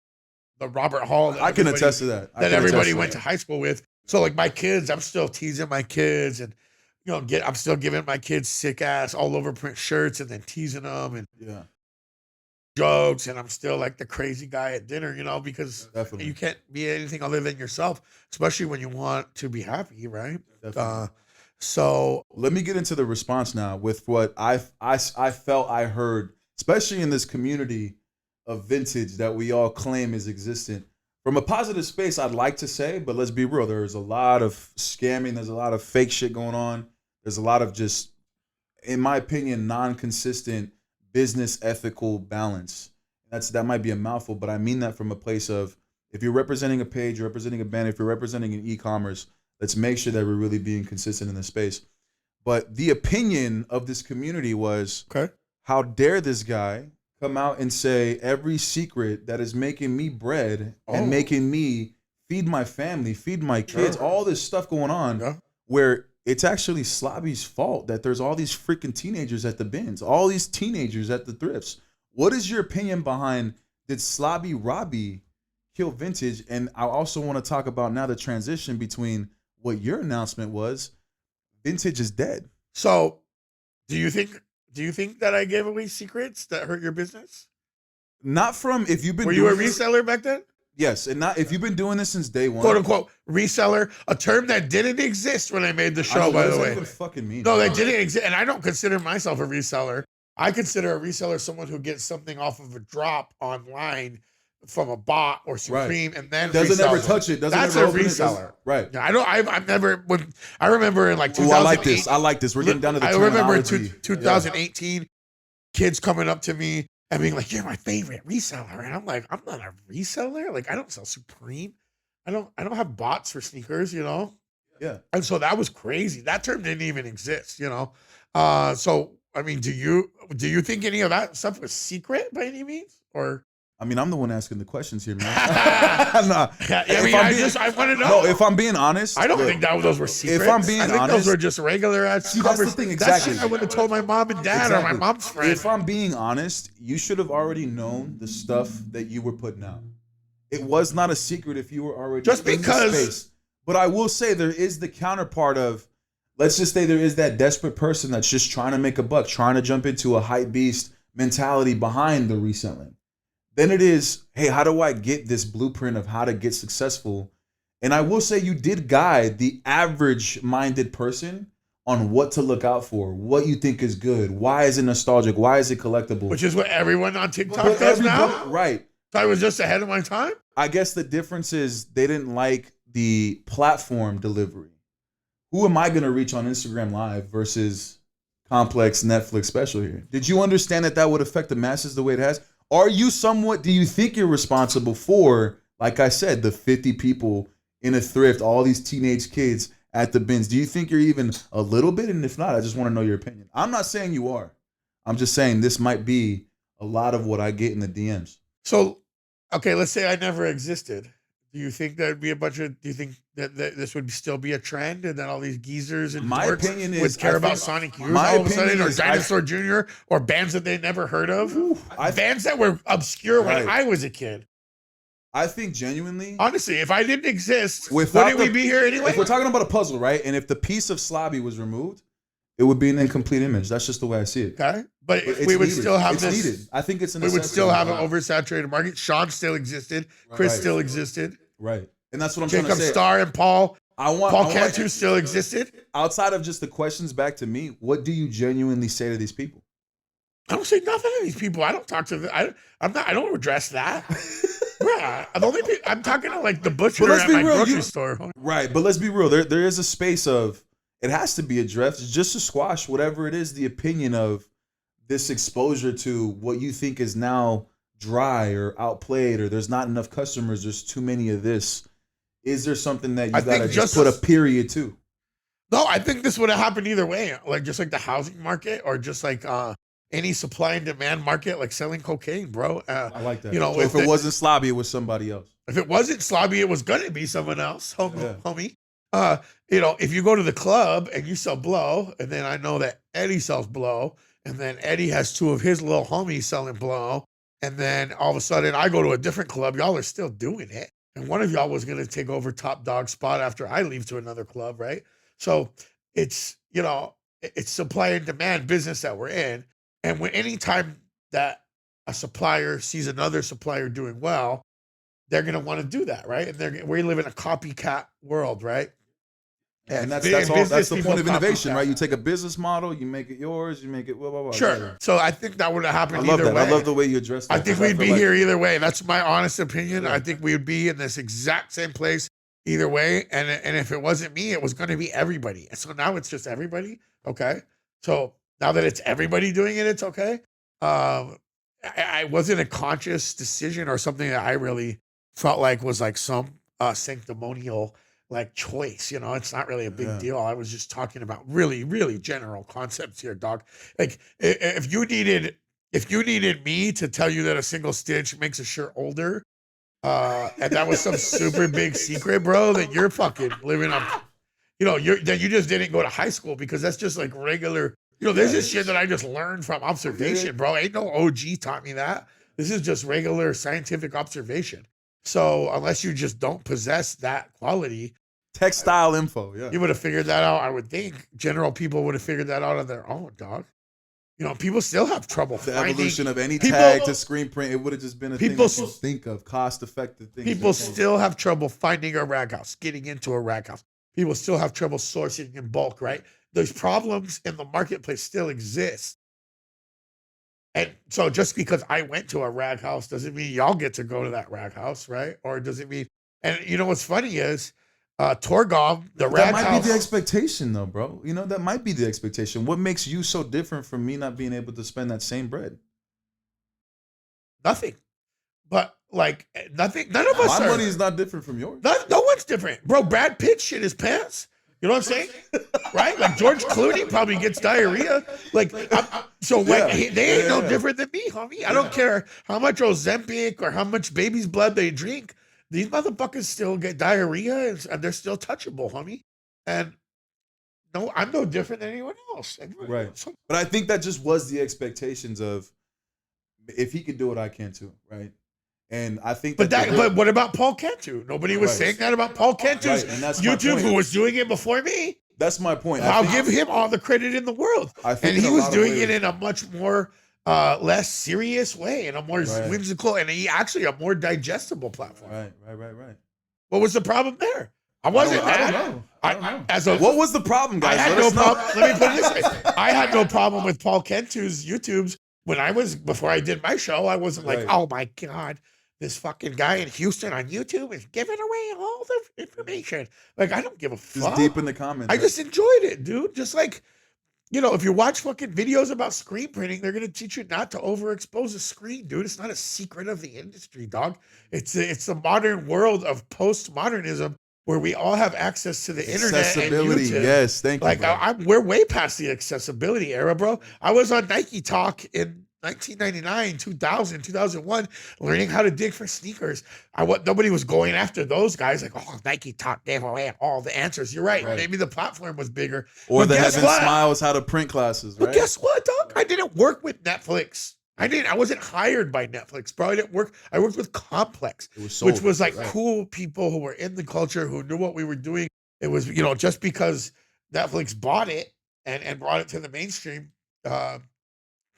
the Robert Hall that I can everybody- attest to that. I that can everybody attest to went to that. high school with. So like my kids, I'm still teasing my kids and I'm still giving my kids sick ass all over print shirts and then teasing them and Yeah, jokes, and I'm still like the crazy guy at dinner, because definitely. you can't be anything other than yourself, especially when you want to be happy, right? Definitely. So Let me get into the response now with what I felt I heard, especially in this community of vintage that we all claim is existent. From a positive space, I'd like to say, but let's be real. There's a lot of scamming. There's a lot of fake shit going on. There's a lot of just, in my opinion, non-consistent business ethical balance. That might be a mouthful, but I mean that from a place of, if you're representing a page, you're representing a band, if you're representing an e-commerce, let's make sure that we're really being consistent in this space. But the opinion of this community was, okay, how dare this guy come out and say every secret that is making me bread and making me feed my family, feed my kids, all this stuff going on, where it's actually Slobby's fault that there's all these freaking teenagers at the bins, all these teenagers at the thrifts. What is your opinion behind, did Slobby Robby kill vintage? And I also want to talk about now the transition between what your announcement was, vintage is dead. So do you think that I gave away secrets that hurt your business? Not from, if you've been Were you a doing this- reseller back then? Yes, and not if you've been doing this since day one. Quote unquote reseller, a term that didn't exist when I made the I show, know, by what the does that way. even fucking mean? No, they didn't exist. And I don't consider myself a reseller. I consider a reseller someone who gets something off of a drop online from a bot or Supreme and then doesn't resells ever it. touch it. Doesn't That's ever a open it, doesn't- reseller. Right. Yeah, I don't. I've never. I remember in like 2008. Oh, I like this. I like this. We're getting down to the I remember in terminology. 2018, kids coming up to me and being like, "You're my favorite reseller," and I'm like, "I'm not a reseller. Like, I don't sell Supreme. I don't have bots for sneakers, Yeah. And so that was crazy. That term didn't even exist, So I mean, do you think any of that stuff was secret by any means, or? I mean, I'm the one asking the questions here, man. Nah. I want to know. No, if I'm being honest, I don't look, think those were secrets. If I'm being I think honest, those were just regular ass See, that's the thing, That exactly. shit I would have told my mom and dad or my Exactly. mom's friend. If I'm being honest, you should have already known the stuff that you were putting out. It was not a secret if you were already Just in the because- space. But I will say there is the counterpart of, let's just say there is that desperate person that's just trying to make a buck, trying to jump into a hype beast mentality behind the reselling. Then it is, hey, how do I get this blueprint of how to get successful? And I will say you did guide the average-minded person on what to look out for, what you think is good, why is it nostalgic, why is it collectible? Which is what everyone on TikTok But does everybody- now. right. So I was just ahead of my time. I guess the difference is they didn't like the platform delivery. Who am I going to reach on Instagram Live versus Complex Netflix special here? Did you understand that would affect the masses the way it has? Are you do you think you're responsible for, like I said, the 50 people in a thrift, all these teenage kids at the bins? Do you think you're even a little bit? And if not, I just want to know your opinion. I'm not saying you are. I'm just saying this might be a lot of what I get in the DMs. So, okay, let's say I never existed. Do you think there'd be do you think that this would still be a trend and that all these geezers and My dorks opinion is, would care I about think- Sonic Youth my all of a sudden, opinion or is Dinosaur Jr., or bands that they never heard of? I Bands that were obscure when Right. I was a kid. I think genuinely, Honestly, if I didn't exist, Without wouldn't we the- be here anyway? if we're talking about a puzzle, right? And if the piece of Slobby was removed, it would be an incomplete image. That's just the way I see it. Okay, but It's we would needed. still have It's this. needed. I think it's a We would necessity. still have an oversaturated market. Sean still existed. Chris Right. still existed. Right. And that's what I'm trying Jacob to say. Starr and Paul Paul Cantu still existed. Outside of just the questions back to me, what do you genuinely say to these people? I don't say nothing to these people. I don't talk to them. I don't address that. Yeah, I'm talking to like the butcher But let's at be my real, grocery you- store. Right. But let's be real. There is a space of, it has to be addressed just to squash whatever it is, the opinion of this exposure to what you think is now dry or outplayed, or there's not enough customers, there's too many of this. Is there something that you I gotta think just put a period to? No, I think this would have happened either way. Like just like the housing market, or just like any supply and demand market, like selling cocaine, bro. I like that. You know, so if it wasn't Slobby, it was somebody else. if it wasn't Slobby, it was gonna be someone else, Yeah. homie. You know, if you go to the club and you sell blow, and then I know that Eddie sells blow, and then Eddie has two of his little homies selling blow, and then all of a sudden I go to a different club, y'all are still doing it, and one of y'all was gonna take over top dog spot after I leave to another club, right? So it's, you know, it's supply and demand business that we're in, and when anytime that a supplier sees another supplier doing well, they're going to want to do that, right? And we live in a copycat world, right? And that's the point of innovation, right? You take a business model, you make it yours, you make it blah, blah, blah. Sure. Whatever. So I think that would have happened I love either that. way. I love the way you address that. I think we'd be here either way. That's my honest opinion. Yeah. I think we would be in this exact same place either way. And if it wasn't me, it was going to be everybody. So now it's just everybody. Okay. So now that it's everybody doing it, it's okay. I wasn't a conscious decision or something that I really felt like was like some sanctimonial like choice. You know, it's not really a big deal. I was just talking about really, really general concepts here, dog. Like if you needed me to tell you that a single stitch makes a shirt older, and that was some super big secret, bro, then you're fucking living up. You know, you just didn't go to high school, because that's just like regular. You know, this is shit that I just learned from observation, bro. Ain't no OG taught me that. This is just regular scientific observation. So unless you just don't possess that quality, textile info, yeah, you would have figured that out. I would think general people would have figured that out on their own, dog. You know, people still have trouble the finding evolution of any tag to screen print. It would have just been a thing that you think of, cost-effective things. People still have trouble finding a rag house, getting into a rag house. People still have trouble sourcing in bulk, right? Those problems in the marketplace still exist. And so just because I went to a rag house doesn't mean y'all get to go to that rag house, right? Or does it mean, and you know what's funny is, Torgov, the rag house. That might be the expectation though, bro. You know, that might be the expectation. What makes you so different from me not being able to spend that same bread? Nothing. But like nothing, none of us My are. money is not different from yours. No one's different. Bro, Brad Pitt shit his pants. You know what I'm saying? Right? Like George Clooney probably gets diarrhea. Like, they ain't no different than me, homie. I don't care how much Ozempic or how much baby's blood they drink. These motherfuckers still get diarrhea, and they're still touchable, homie. And no, I'm no different than anyone else. Right. But I think that just was the expectations of, if he could do it, I can too, right? And I think but what about Paul Cantu? Nobody was saying that about Paul Cantu's YouTube, who was doing it before me. That's my point. I'll give him all the credit in the world. And he was doing it in a much more less serious way, in a more whimsical, and actually a more digestible platform. Right. What was the problem there? I don't know. What was the problem, guys? I had no problem. Let me put it this way. I had no problem with Paul Cantu's YouTubes before I did my show. I wasn't like, oh my God, this fucking guy in Houston on YouTube is giving away all the information. Like, I don't give a fuck. Just deep in the comments. I just enjoyed it, dude. Just like, you know, if you watch fucking videos about screen printing, they're gonna teach you not to overexpose a screen, dude. It's not a secret of the industry, dog. It's the modern world of postmodernism, where we all have access to the internet and YouTube. Yes, thank you. Like, we're way past the accessibility era, bro. I was on Nike Talk in 1999, 2000, 2001, learning how to dig for sneakers. Nobody was going after those guys. Like, oh, Nike Talk gave away all the answers. You're right. Maybe the platform was bigger. Or the Heaven Smiles how to print classes, right? But guess what, dog? I didn't work with Netflix. I wasn't hired by Netflix, bro. I worked with Complex, which was like cool people who were in the culture, who knew what we were doing. It was, you know, just because Netflix bought it and brought it to the mainstream,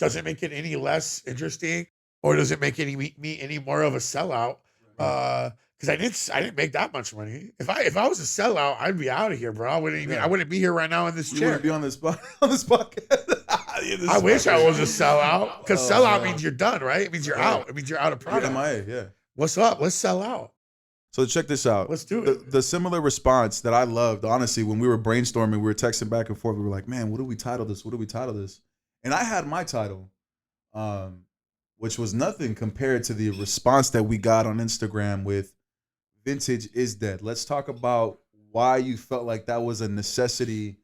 doesn't make it any less interesting, or does it make me any more of a sellout? Because I didn't make that much money. If I was a sellout, I'd be out of here, bro. I wouldn't be here right now in this chair. You wouldn't be on this podcast. I wish I was a sellout, because sellout means you're done, right? It means you're out. It means you're out of product. MIA, yeah. What's up? Let's sell out. So check this out. Let's do it. The similar response that I loved, honestly, when we were brainstorming, we were texting back and forth. We were like, man, what do we title this? What do we title this? And I had my title, which was nothing compared to the response that we got on Instagram with Vintage is Dead. Let's talk about why you felt like that was a necessity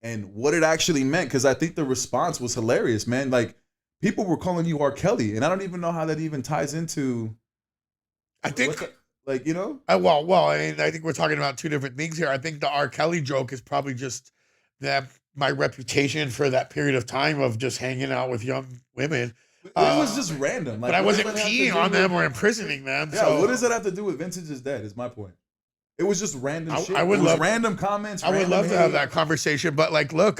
and what it actually meant. Because I think the response was hilarious, man. Like, people were calling you R. Kelly, and I don't even know how that even ties into. I think, like, you know. well, I mean, I think we're talking about two different things here. I think the R. Kelly joke is probably just that my reputation for that period of time of just hanging out with young women. It was just random. Like, but I wasn't peeing on them or imprisoning them. Yeah, so what does that have to do with Vintage is Dead? Is my point. It was just random shit. I would love random comments. I would love to have that conversation, but like, look,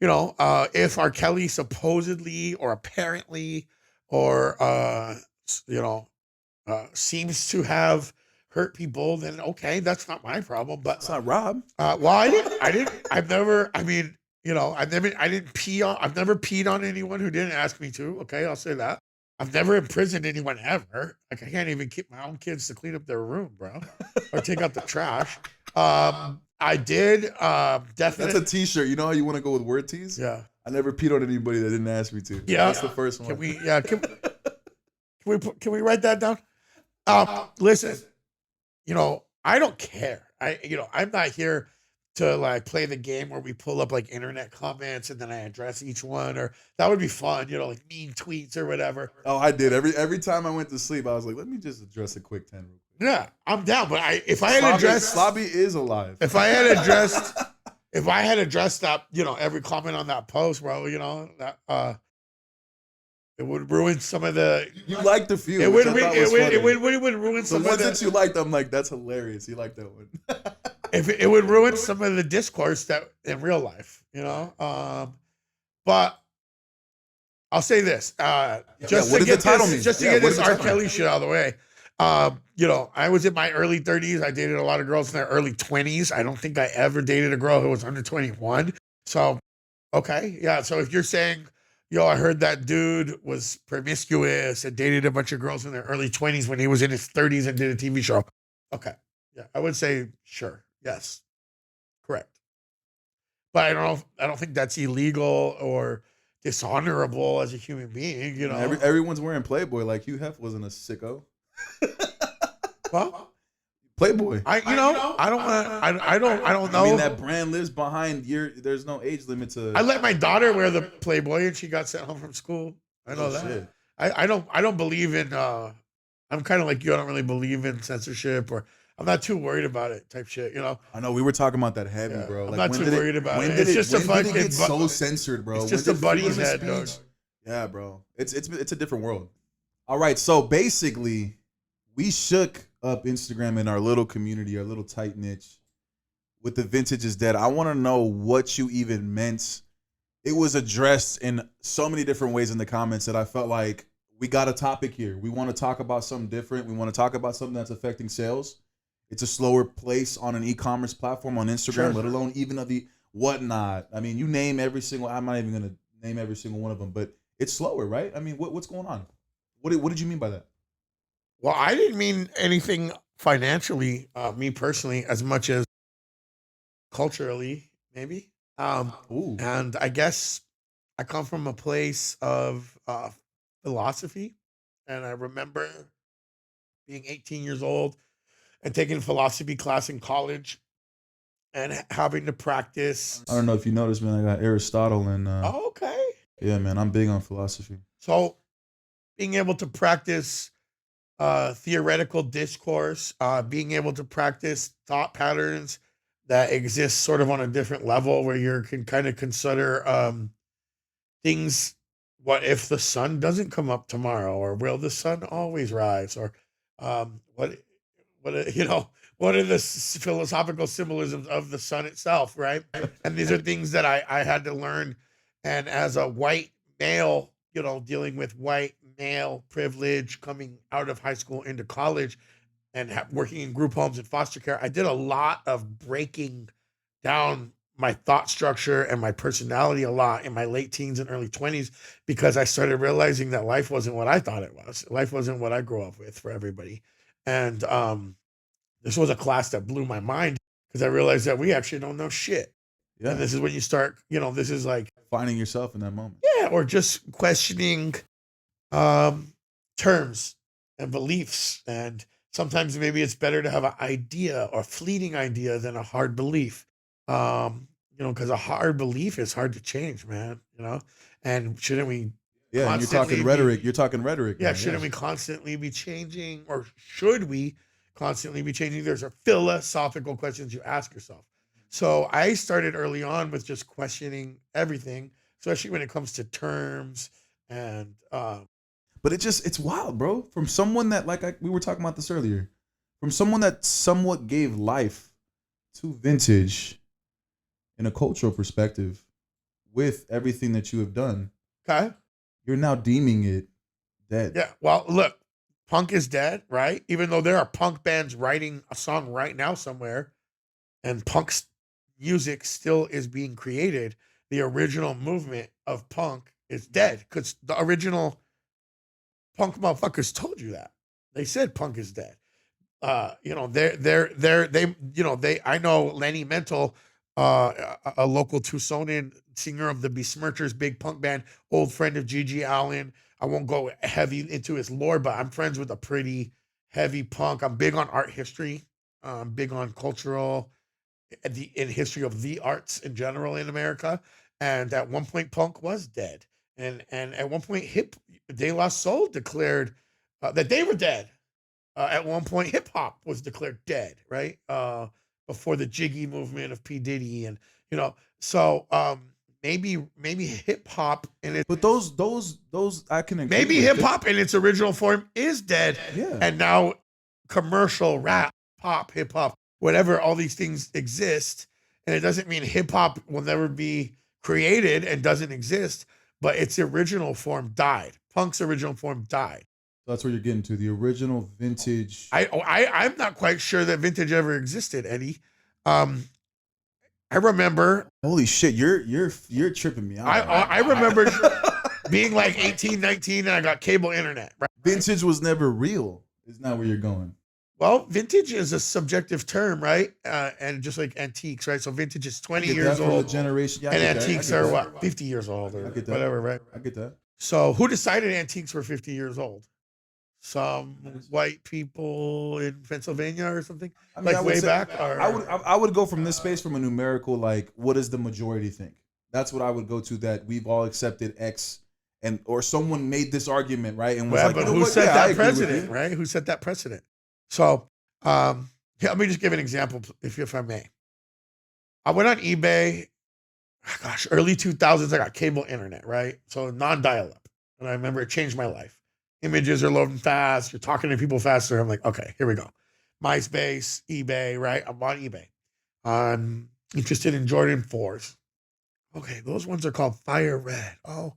if R. Kelly supposedly or apparently or seems to have hurt people, then okay, that's not my problem. But it's not Rob. Well, I never peed on anyone who didn't ask me to. Okay, I'll say that. I've never imprisoned anyone ever. Like, I can't even keep my own kids to clean up their room, bro, or take out the trash. I did definitely. That's a T-shirt. You know how you want to go with word tees? Yeah. I never peed on anybody that didn't ask me to. Yeah, that's the first one. Can we write that down? Listen, I don't care. I'm not here to like play the game where we pull up like internet comments and then I address each one, or that would be fun, like mean tweets or whatever. Oh, I did. Every time I went to sleep, I was like, let me just address a quick 10 real quick. Yeah, I'm down. But if I had addressed Slobby is alive. If I had addressed that, every comment on that post, bro, that it would ruin some of the. You liked the few. It would ruin some of the ones that you liked. I'm like, that's hilarious. You like that one. If it would ruin some of the discourse that in real life, but I'll say this, just to get this R. Kelly shit out of the way. I was in my early 30s. I dated a lot of girls in their early 20s. I don't think I ever dated a girl who was under 21. So, okay, yeah. So if you're saying, I heard that dude was promiscuous and dated a bunch of girls in their early 20s when he was in his 30s and did a TV show. Okay, yeah, I would say sure. Yes, correct. But I don't think that's illegal or dishonorable as a human being. Everyone's wearing Playboy. Like, Hugh Hef wasn't a sicko. Well, Playboy. I don't know. I mean, that brand lives behind there's no age limit to. I let my daughter wear the Playboy and she got sent home from school. I know that. Shit. I don't believe in. I'm kind of like you. I don't really believe in censorship, or I'm not too worried about it type shit. I know we were talking about that heavy, bro. I'm not too worried about it. It's just a fucking. Did it get so censored, bro? It's just a buddy's head, dog. Yeah, bro. It's a different world. All right, so basically, we shook up Instagram in our little community, our little tight niche, with the Vintage is Dead. I want to know what you even meant. It was addressed in so many different ways in the comments that I felt like we got a topic here. We want to talk about something different. We want to talk about something that's affecting sales. It's a slower place on an e-commerce platform on Instagram, let alone even of the whatnot. I mean, you name every single. I'm not even gonna name every single one of them, but it's slower, right? I mean, what's going on? What did you mean by that? Well, I didn't mean anything financially, me personally, as much as culturally, maybe. And I guess I come from a place of philosophy, and I remember being 18 years old and taking a philosophy class in college and having to practice. I don't know if you noticed, man, I got Aristotle and. Okay. Yeah, man, I'm big on philosophy. So being able to practice theoretical discourse, being able to practice thought patterns that exist sort of on a different level where you can kind of consider things. What if the sun doesn't come up tomorrow, or will the sun always rise, or what are the philosophical symbolisms of the sun itself, right? And these are things that I had to learn. And as a white male, dealing with white male privilege, coming out of high school into college and working in group homes and foster care, I did a lot of breaking down my thought structure and my personality a lot in my late teens and early 20s, because I started realizing that life wasn't what I thought it was. Life wasn't what I grew up with for everybody. And this was a class that blew my mind, because I realized that we actually don't know shit. Yeah. And this is when you start, this is like finding yourself in that moment. Yeah, or just questioning terms and beliefs and sometimes maybe it's better to have an idea or fleeting idea than a hard belief. Because a hard belief is hard to change, man. And shouldn't we Yeah, and constantly You're talking rhetoric. yeah, Now, shouldn't we constantly be changing, or should we constantly be changing? There's a philosophical questions you ask yourself. So I started early on with just questioning everything, especially when it comes to terms and But it's wild, bro. From someone that we were talking about this earlier, from someone that somewhat gave life to vintage in a cultural perspective, with everything that you have done, okay. you're now deeming it dead. Yeah. Well, look, punk is dead, right? Even though there are punk bands writing a song right now somewhere, and music still is being created, the original movement of punk is dead because the original punk motherfuckers told you that. They said punk is dead. I know Lenny Mental, a local Tucsonian singer of the Besmirchers, big punk band, old friend of Gigi Allen. I won't go heavy into his lore, but I'm friends with a pretty heavy punk. I'm big on art history. I'm big on cultural, in history of the arts in general in America. And at one point, punk was dead. And at one point, De La Soul declared that they were dead. At one point, hip hop was declared dead, right? Before the Jiggy movement of P. Diddy, and so maybe hip hop and it. But those I can agree Maybe with. hip hop in its original form is dead, Yeah. and now commercial rap, pop, hip hop, whatever, all these things exist, and it doesn't mean hip hop will never be created and doesn't exist, but its original form died. Punk's original form died. That's where you're getting to, the original vintage. I'm not quite sure that vintage ever existed, Eddie. I remember. Holy shit, you're tripping me out. I remember being like 18, 19, and I got cable internet. Right? Vintage was never real. Is not where you're going. Well, vintage is a subjective term, right? And just like antiques, right? So vintage is 20 years old. Generation. Yeah, and antiques are what, 50 years old or whatever, right? I get that. So who decided antiques were 50 years old? Some white people in Pennsylvania or something, I mean, like way back. Or... I would go from this space from a numerical, like, what does the majority think? That's what I would go to. That we've all accepted X, or someone made this argument, right? And was but who set that precedent, right? Who set that precedent? So, let me just give an example, if I may. I went on eBay. Gosh, early 2000s. I got cable internet, right? So non-dial-up, and I remember it changed my life. Images are loading fast. You're talking to people faster. I'm like, okay, here we go. MySpace, eBay, right? I'm on eBay. I'm interested in Jordan 4s. Okay, those ones are called Fire Red. Oh,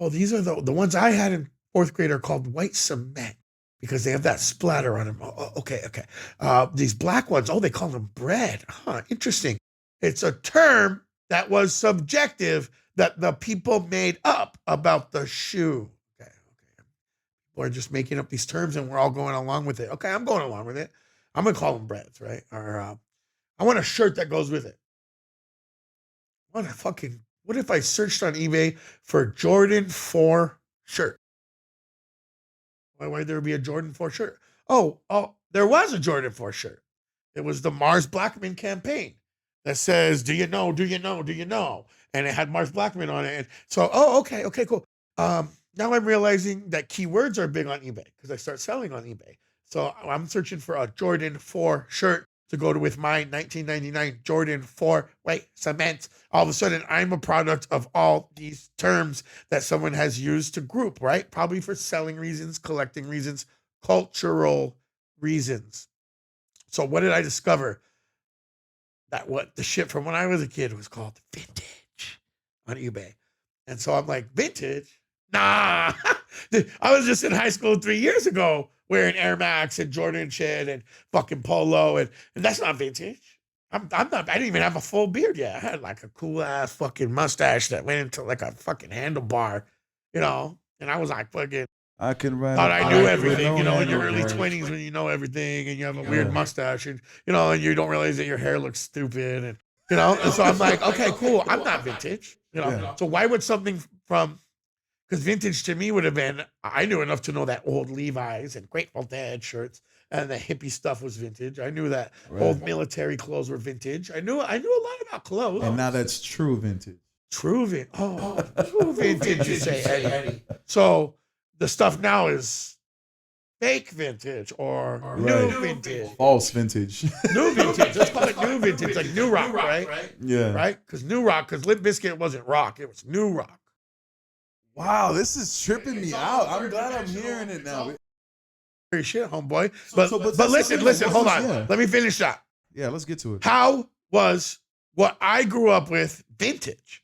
these are the ones I had in fourth grade are called White Cement because they have that splatter on them. Oh, okay. These black ones, they call them bread. Huh, interesting. It's a term that was subjective that the people made up about the shoe. Or just making up these terms and we're all going along with it. Okay, I'm going along with it. I'm going to call them breads, right? Or I want a shirt that goes with it. What if I searched on eBay for Jordan 4 shirt? Why would there be a Jordan 4 shirt? Oh, there was a Jordan 4 shirt. It was the Mars Blackman campaign that says, do you know, do you know, do you know? And it had Mars Blackman on it. And so, okay, cool. Now I'm realizing that keywords are big on eBay because I start selling on eBay. So I'm searching for a Jordan 4 shirt to go with my 1999 Jordan 4 white cement. All of a sudden, I'm a product of all these terms that someone has used to group, right? Probably for selling reasons, collecting reasons, cultural reasons. So what did I discover? That what the shit from when I was a kid was called vintage on eBay. And so I'm like, vintage? Nah, I was just in high school 3 years ago wearing Air Max and Jordan shit and fucking polo and that's not vintage. I'm not. I didn't even have a full beard yet. I had like a cool ass fucking mustache that went into like a fucking handlebar, and I was like fucking. I can write. Thought I knew everything, in your early 20s when you know everything and you have a weird mustache and and you don't realize that your hair looks stupid and and so I'm like, okay, cool. I'm not vintage, So why would something from because vintage to me would have been, I knew enough to know that old Levi's and Grateful Dead shirts and the hippie stuff was vintage. I knew that old military clothes were vintage. I knew a lot about clothes. And now that's true vintage. True vintage. Oh, true vintage, you say, Eddie. So the stuff now is fake vintage or new vintage. False vintage. New vintage. Let's call it new vintage, like new rock, right? Yeah. Right? Because Limp Bizkit wasn't rock. It was new rock. Wow, this is tripping me out. I'm glad I'm hearing it now. Shit, homeboy. But listen, hold on. Yeah. Let me finish that. Yeah, let's get to it. How was what I grew up with vintage?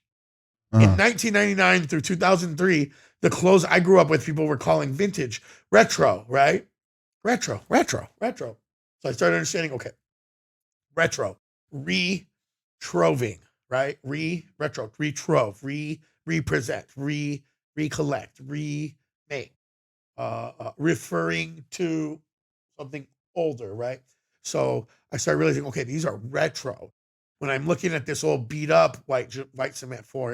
In 1999 through 2003, the clothes I grew up with, people were calling vintage. Retro, right? Retro. So I started understanding, okay, retro, retroving, right? Retro, retrove, represent, recollect, remake, referring to something older, right? So I started realizing, okay, these are retro. When I'm looking at this old beat up white cement 4,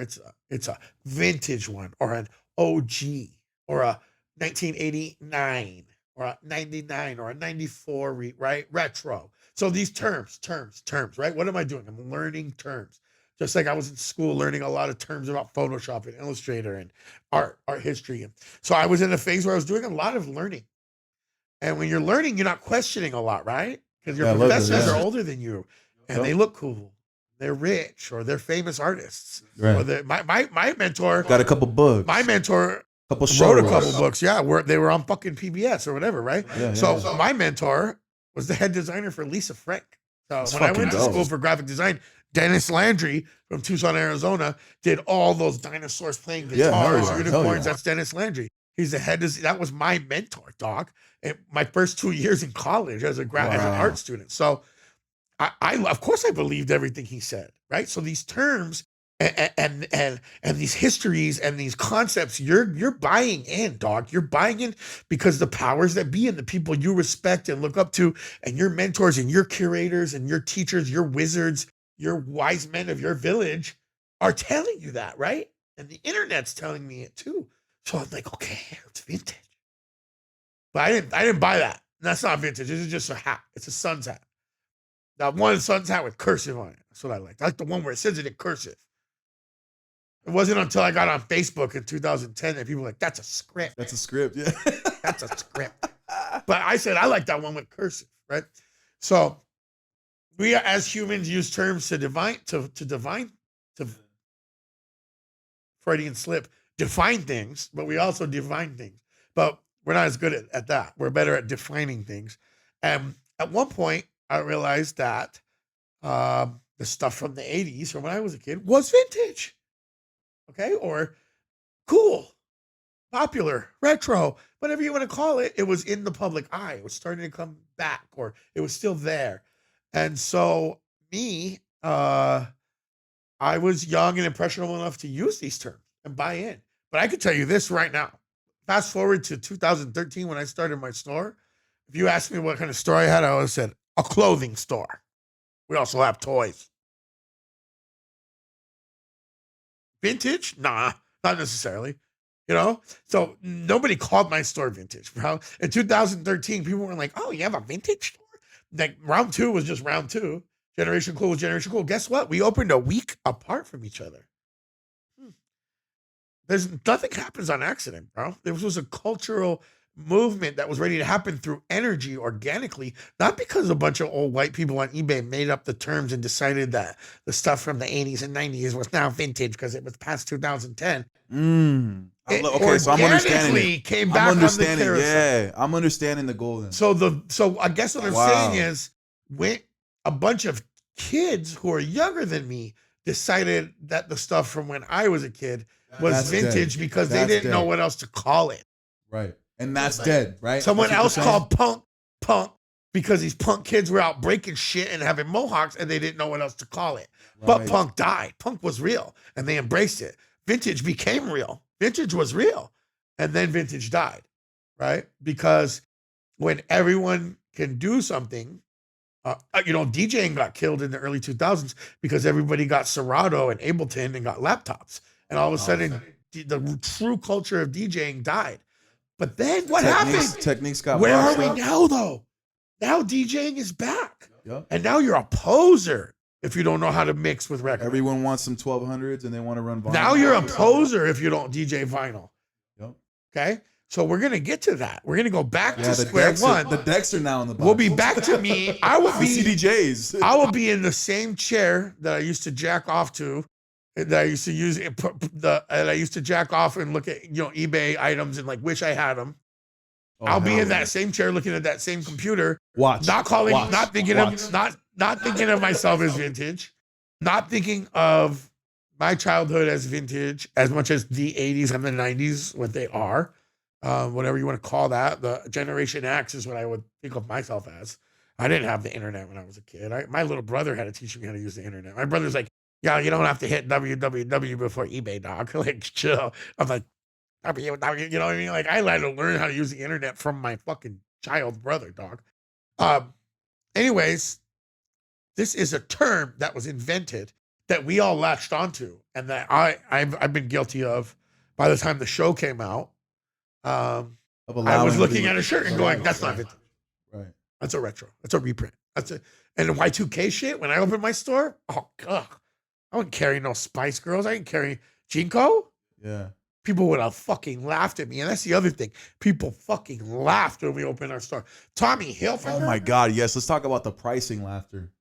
it's a vintage one, or an OG, or a 1989, or a 99, or a 94, right? Retro. So these terms, right? What am I doing? I'm learning terms. Just like I was in school learning a lot of terms about Photoshop and Illustrator and art history. And so I was in a phase where I was doing a lot of learning. And when you're learning, you're not questioning a lot, right? Because your professors are older than you, and they look cool. They're rich, or they're famous artists. Right. Or my mentor got a couple books. My mentor wrote a couple books. Yeah, where they were on fucking PBS or whatever, right? So my mentor was the head designer for Lisa Frank. So when I went to school for graphic design, Dennis Landry from Tucson, Arizona, did all those dinosaurs playing guitars, unicorns. That's Dennis Landry. He's the head. That was my mentor, dog. And my first 2 years in college as an art student. So I of course I believed everything he said, right? So these terms and these histories and these concepts, you're buying in, dog. You're buying in because the powers that be and the people you respect and look up to, and your mentors and your curators and your teachers, your wizards, your wise men of your village are telling you that, right? And the internet's telling me it too. So I'm like, okay, it's vintage. But I didn't buy that. That's not vintage. This is just a hat. It's a Suns hat. That one Suns hat with cursive on it. That's what I like. I like the one where it says it in cursive. It wasn't until I got on Facebook in 2010 that people were like, that's a script. That's a script, yeah. That's a script. But I said, I like that one with cursive, right? So we as humans use terms to Freudian slip, define things, but we also define things. But we're not as good at that. We're better at defining things. And at one point, I realized that the stuff from the 80s, from when I was a kid, was vintage. Okay? Or cool, popular, retro, whatever you want to call it. It was in the public eye. It was starting to come back, or it was still there. And so I was young and impressionable enough to use these terms and buy in. But I can tell you this right now. Fast forward to 2013 when I started my store. If you asked me what kind of store I had, I would have said a clothing store. We also have toys. Vintage? Nah, not necessarily. You know? So nobody called my store vintage, bro. In 2013, people were like, oh, you have a vintage store? Like round 2 was just round 2. Generation Cool was Generation Cool. Guess what? We opened a week apart from each other. There's nothing happens on accident, bro. This was a cultural movement that was ready to happen through energy organically, not because a bunch of old white people on eBay made up the terms and decided that the stuff from the 80s and 90s was now vintage because it was past 2010. Okay, so I'm understanding it. Came back on the carousel. Yeah, I'm understanding the goal then. So I guess what I'm saying is, when a bunch of kids who are younger than me decided that the stuff from when I was a kid was vintage because they didn't know what else to call it. Right. And that's dead, right? Someone else called punk because these punk kids were out breaking shit and having mohawks and they didn't know what else to call it. Right. But punk died. Punk was real and they embraced it. Vintage became real. Vintage was real. And then vintage died, right? Because when everyone can do something, DJing got killed in the early 2000s because everybody got Serato and Ableton and got laptops. And all of a sudden, the true culture of DJing died. But then what happened? Techniques got Where are we now, though? Now DJing is back. Yep. And now you're a poser if you don't know how to mix with records. Everyone wants some 1200s and they want to run vinyl. Now you're a poser if you don't DJ vinyl. Yep. Okay? So we're going to get to that. We're going to go back to square one. The decks are now in the box. We'll be back to me. I will be CDJs. I will be in the same chair that I used to jack off to, that I used to use that I used to jack off and look at, eBay items and like wish I had them. I'll be in that same chair looking at that same computer. Not thinking of myself as vintage, not thinking of my childhood as vintage as much as the 80s and the 90s, what they are. Whatever you want to call that. The Generation X is what I would think of myself as. I didn't have the internet when I was a kid. My little brother had to teach me how to use the internet. My brother's like, yeah, you don't have to hit www before eBay, dog. Like, chill. I'm like, you know what I mean? Like, I had to learn how to use the internet from my fucking child brother, dog. Anyways, this is a term that was invented that we all latched onto and that I've been guilty of by the time the show came out. I was looking at a shirt and going, that's not vintage. Right. That's a retro. That's a reprint. And the Y2K shit, when I opened my store, oh, God. I wouldn't carry no Spice Girls. I didn't carry Jinko. Yeah. People would have fucking laughed at me. And that's the other thing. People fucking laughed when we opened our store. Tommy Hilfiger. Oh, my God. Yes. Let's talk about the pricing laughter.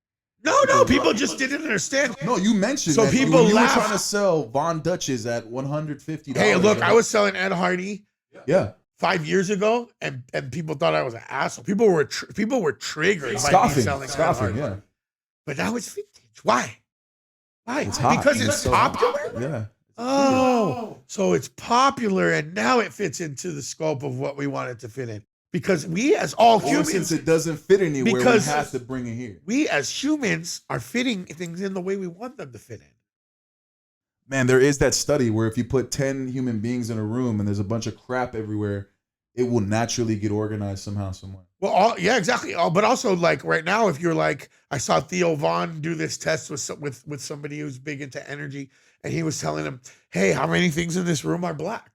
No. People just didn't understand. No, you mentioned so that. People you laughed. were trying to sell Von Dutches at $150. Hey, look, I was selling Ed Hardy. Yeah. 5 years ago, and people thought I was an asshole. People were triggered by me selling Ed Hardy. Yeah. But now it's vintage. Why? It's hot. Because it's popular? Yeah. Oh, so it's popular, and now it fits into the scope of what we want it to fit in. Because we, as all humans, since it doesn't fit anywhere, we have to bring it here. We, as humans, are fitting things in the way we want them to fit in. Man, there is that study where if you put 10 human beings in a room and there's a bunch of crap everywhere, it will naturally get organized somehow, somewhere. Well, yeah, exactly. But also, like right now, if you're like, I saw Theo Vaughn do this test with somebody who's big into energy, and he was telling him, "Hey, how many things in this room are black?"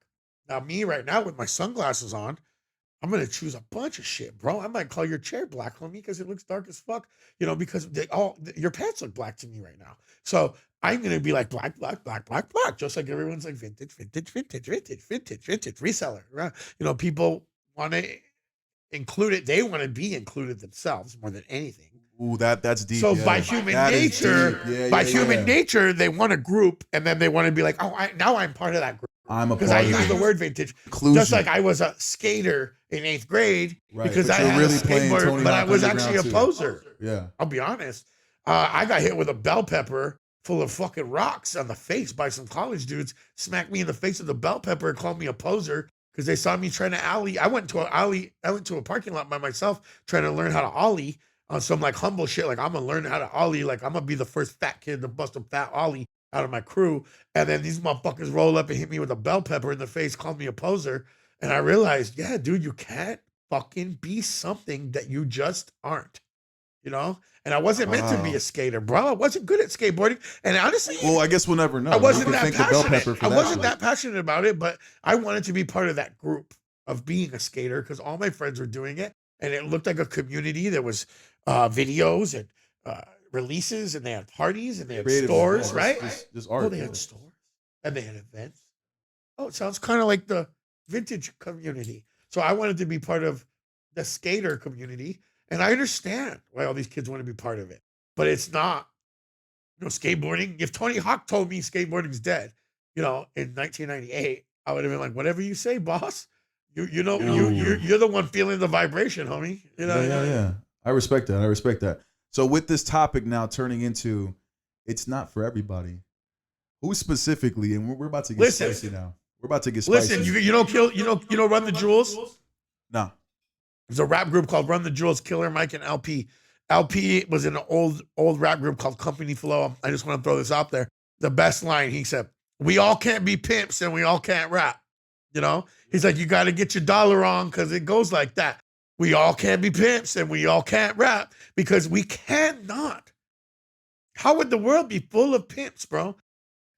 Now, me right now with my sunglasses on, I'm gonna choose a bunch of shit, bro. I might call your chair black, homie, because it looks dark as fuck. Because your pants look black to me right now. So I'm gonna be like black, just like everyone's like vintage, reseller. Right? People want to include it. They want to be included themselves more than anything. Ooh, that's deep. So by human nature, nature, they want a group, and then they want to be like, now I'm part of that group. I'm a part because I use the word vintage. Inclusion. Just like I was a skater in 8th grade because but I had really a skateboard, but I was actually a poser. Yeah, I'll be honest. I got hit with a bell pepper full of fucking rocks on the face by some college dudes. Smacked me in the face with a bell pepper and called me a poser because they saw me trying to ollie. I went to a parking lot by myself trying to learn how to ollie on some like humble shit. Like I'm gonna learn how to ollie. Like I'm gonna be the first fat kid to bust a fat ollie out of my crew. And then these motherfuckers roll up and hit me with a bell pepper in the face, called me a poser. And I realized, yeah, dude, you can't fucking be something that you just aren't, And I wasn't meant to be a skater, bro. I wasn't good at skateboarding. And honestly, well, I guess we'll never know. I wasn't that passionate. I wasn't that passionate about it, but I wanted to be part of that group of being a skater because all my friends were doing it. And it looked like a community. There was videos and releases, and they had parties, and they had stores, right? Just art. They had stores, and they had events. Oh, it sounds kind of like the vintage community. So I wanted to be part of the skater community, and I understand why all these kids want to be part of it. But it's not, skateboarding. If Tony Hawk told me skateboarding's dead, in 1998, I would have been like, whatever you say, boss. You're the one feeling the vibration, homie. Yeah. I respect that. So with this topic now turning into, it's not for everybody. Who specifically? And we're about to get spicy now. We're about to get spicy. Listen, you know Run the Jewels? No. There's a rap group called Run the Jewels, Killer Mike and LP. LP was in an old rap group called Company Flow. I just want to throw this out there. The best line, he said, "We all can't be pimps and we all can't rap." He's like, you got to get your dollar on because it goes like that. We all can't be pimps and we all can't rap because we cannot. How would the world be full of pimps, bro?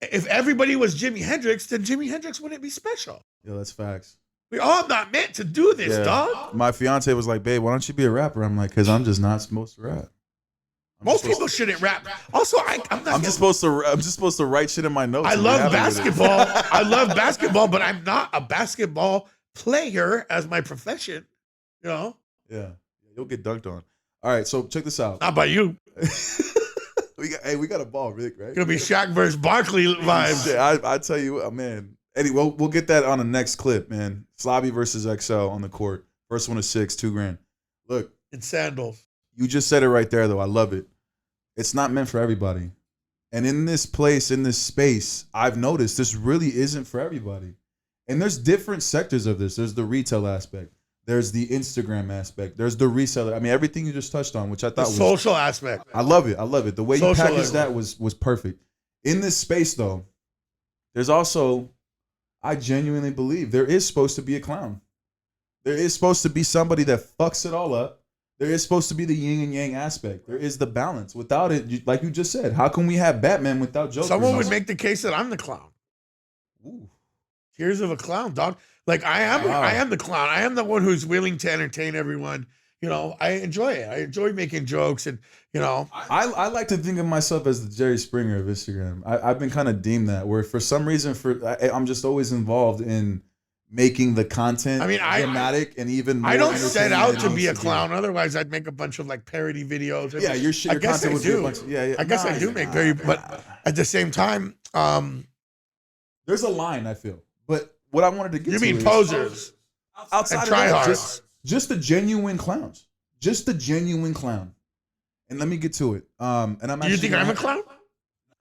If everybody was Jimi Hendrix, then Jimi Hendrix wouldn't be special. Yeah, that's facts. I'm not meant to do this, dog. My fiance was like, babe, why don't you be a rapper? I'm like, because I'm just not supposed to rap. Most people shouldn't rap. Also, I'm just supposed to write shit in my notes. I love basketball. I love basketball, but I'm not a basketball player as my profession. You know? Yeah. You'll get dunked on. All right, so check this out. Not by you. we got a ball, Rick, right? It's gonna be Shaq versus Barkley vibes. I tell you, man. Anyway, we'll get that on the next clip, man. Slobby versus XL on the court. First one is 6, $2,000. Look. In sandals. You just said it right there, though. I love it. It's not meant for everybody. And in this place, in this space, I've noticed this really isn't for everybody. And there's different sectors of this. There's the retail aspect. There's the Instagram aspect. There's the reseller. I mean, everything you just touched on, which I thought was social aspect. I love it. I love it. The way you packaged that was perfect. In this space, though, there's also, I genuinely believe there is supposed to be a clown. There is supposed to be somebody that fucks it all up. There is supposed to be the yin and yang aspect. There is the balance. Without it, like you just said, how can we have Batman without Joker? Someone would make the case that I'm the clown. Ooh. Tears of a clown, dog. Like I am the clown. I am the one who's willing to entertain everyone. You know, I enjoy it. I enjoy making jokes, and you know, I like to think of myself as the Jerry Springer of Instagram. I've been kind of deemed that, where for some reason, I'm just always involved in making the content dramatic and even more. I don't set out to be a clown. Otherwise, I'd make a bunch of like parody videos. Yeah, your content would be a bunch of, yeah. I guess I do make parody, but at the same time, there's a line, I feel. But what I wanted to get to you mean posers outside and of that, just the genuine clowns, just the genuine clown. And let me get to it. And I'm. Do you think I'm a clown?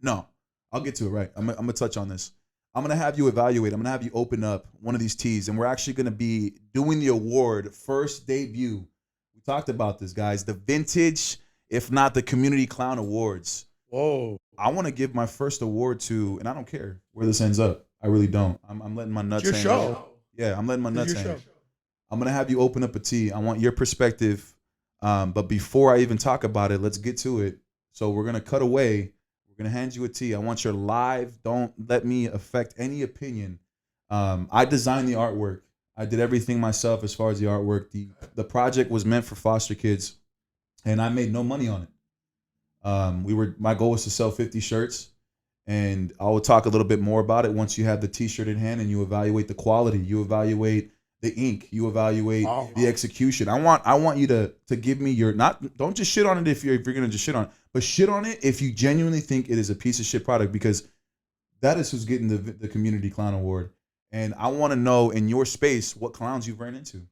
No, I'll get to it. Right, I'm gonna touch on this. I'm going to have you evaluate. I'm going to have you open up one of these teas, and we're actually going to be doing the award first debut. We talked about this, guys. The vintage, if not the Community Clown Awards. Whoa. I want to give my first award to, and I don't care where this ends up. I really don't. I'm letting my nuts hang. It's your show. Yeah, I'm letting my nuts hang. Show. I'm going to have you open up a tea. I want your perspective. But before I even talk about it, let's get to it. So we're going to cut away. We're going to hand you a tea. I want your live. Don't let me affect any opinion. I designed the artwork. I did everything myself as far as the artwork. The project was meant for foster kids, and I made no money on it. My goal was to sell 50 shirts, and I will talk a little bit more about it once you have the t-shirt in hand and you evaluate the quality. You evaluate the ink. You evaluate the execution. I want you to give me your, don't just shit on it if you're going to just shit on it, but shit on it if you genuinely think it is a piece of shit product, because that is who's getting the Community Clown Award. And I want to know in your space what clowns you've ran into.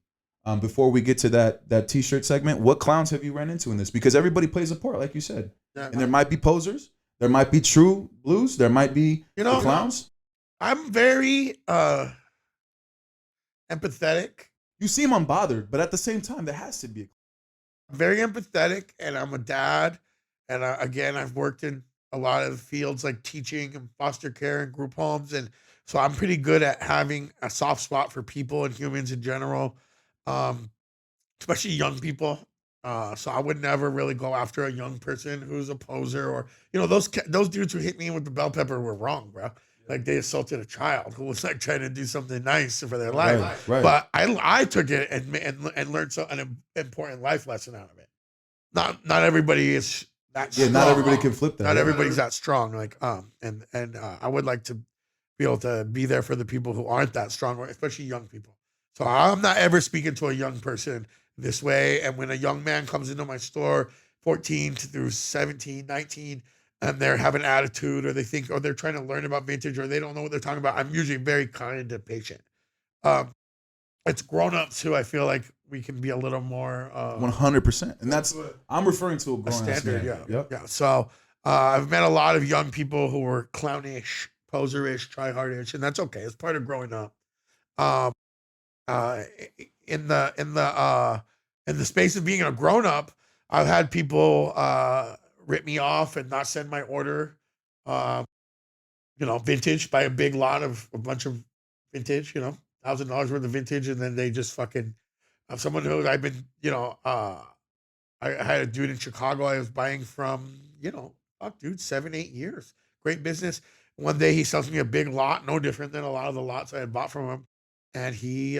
Before we get to that t-shirt segment, what clowns have you ran into in this? Because everybody plays a part, like you said. And there might be posers. There might be true blues. There might be the clowns. I'm very empathetic. You seem unbothered, but at the same time, there has to be. I'm very empathetic, and I'm a dad. And again, I've worked in a lot of fields like teaching and foster care and group homes. And so I'm pretty good at having a soft spot for people and humans in general, especially young people. So I would never really go after a young person who's a poser, or, those dudes who hit me with the bell pepper were wrong, bro. Like they assaulted a child who was like trying to do something nice for their life. Right. But I took it and learned an important life lesson out of it. Not everybody is that strong. Not everybody can flip that. Not everybody's that strong. Like, and I would like to be able to be there for the people who aren't that strong, especially young people. So I'm not ever speaking to a young person this way. And when a young man comes into my store, 14 through 17, 19, and they're having attitude, or they're trying to learn about vintage, or they don't know what they're talking about, I'm usually very kind and patient. It's grown-ups who I feel like we can be a little more 100%. And I'm referring to a grown-up standard. Yeah. So I've met a lot of young people who were clownish, poserish, try-hardish, and that's okay. It's part of growing up. In the space of being a grown-up, I've had people rip me off and not send my order. Vintage, buy a big lot of a bunch of vintage, $1,000 worth of vintage, and then they just fucking someone who I've been, I had a dude in Chicago I was buying from, 7, 8 years. Great business. One day he sells me a big lot, no different than a lot of the lots I had bought from him. and he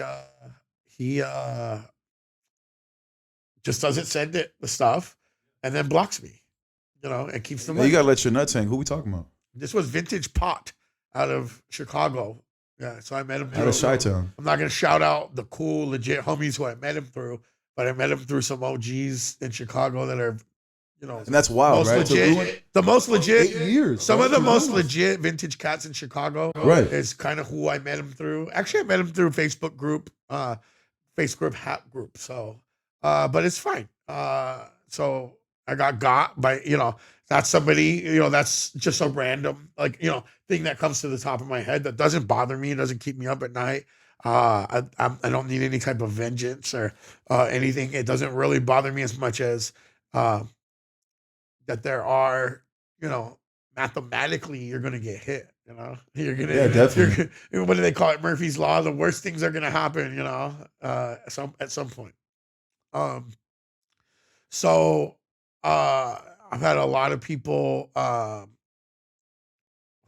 just doesn't send it the stuff, and then blocks me, and keeps the Hey, you money. gotta let your nuts hang. Who we talking about? This was Vintage Pot out of Chicago. Yeah, so I met him Out of through. Chi-Town. I'm not gonna shout out the cool, legit homies who I met him through, but I met him through some OGs in Chicago that are, And that's wild, most right? To ruin legit. The most legit. 8 years. Some right? of the To most ruin- legit vintage cats in Chicago Right. is kind of who I met him through. Actually, I met him through Facebook group, Facebook hat group. So, but it's fine. So I got by, that's somebody, that's just a random, thing that comes to the top of my head that doesn't bother me. It doesn't keep me up at night. I don't need any type of vengeance or anything. It doesn't really bother me as much as that there are, mathematically you're going to get hit, you're going to, Yeah, definitely. what do they call it? Murphy's Law. The worst things are going to happen, at some point. So I've had a lot of people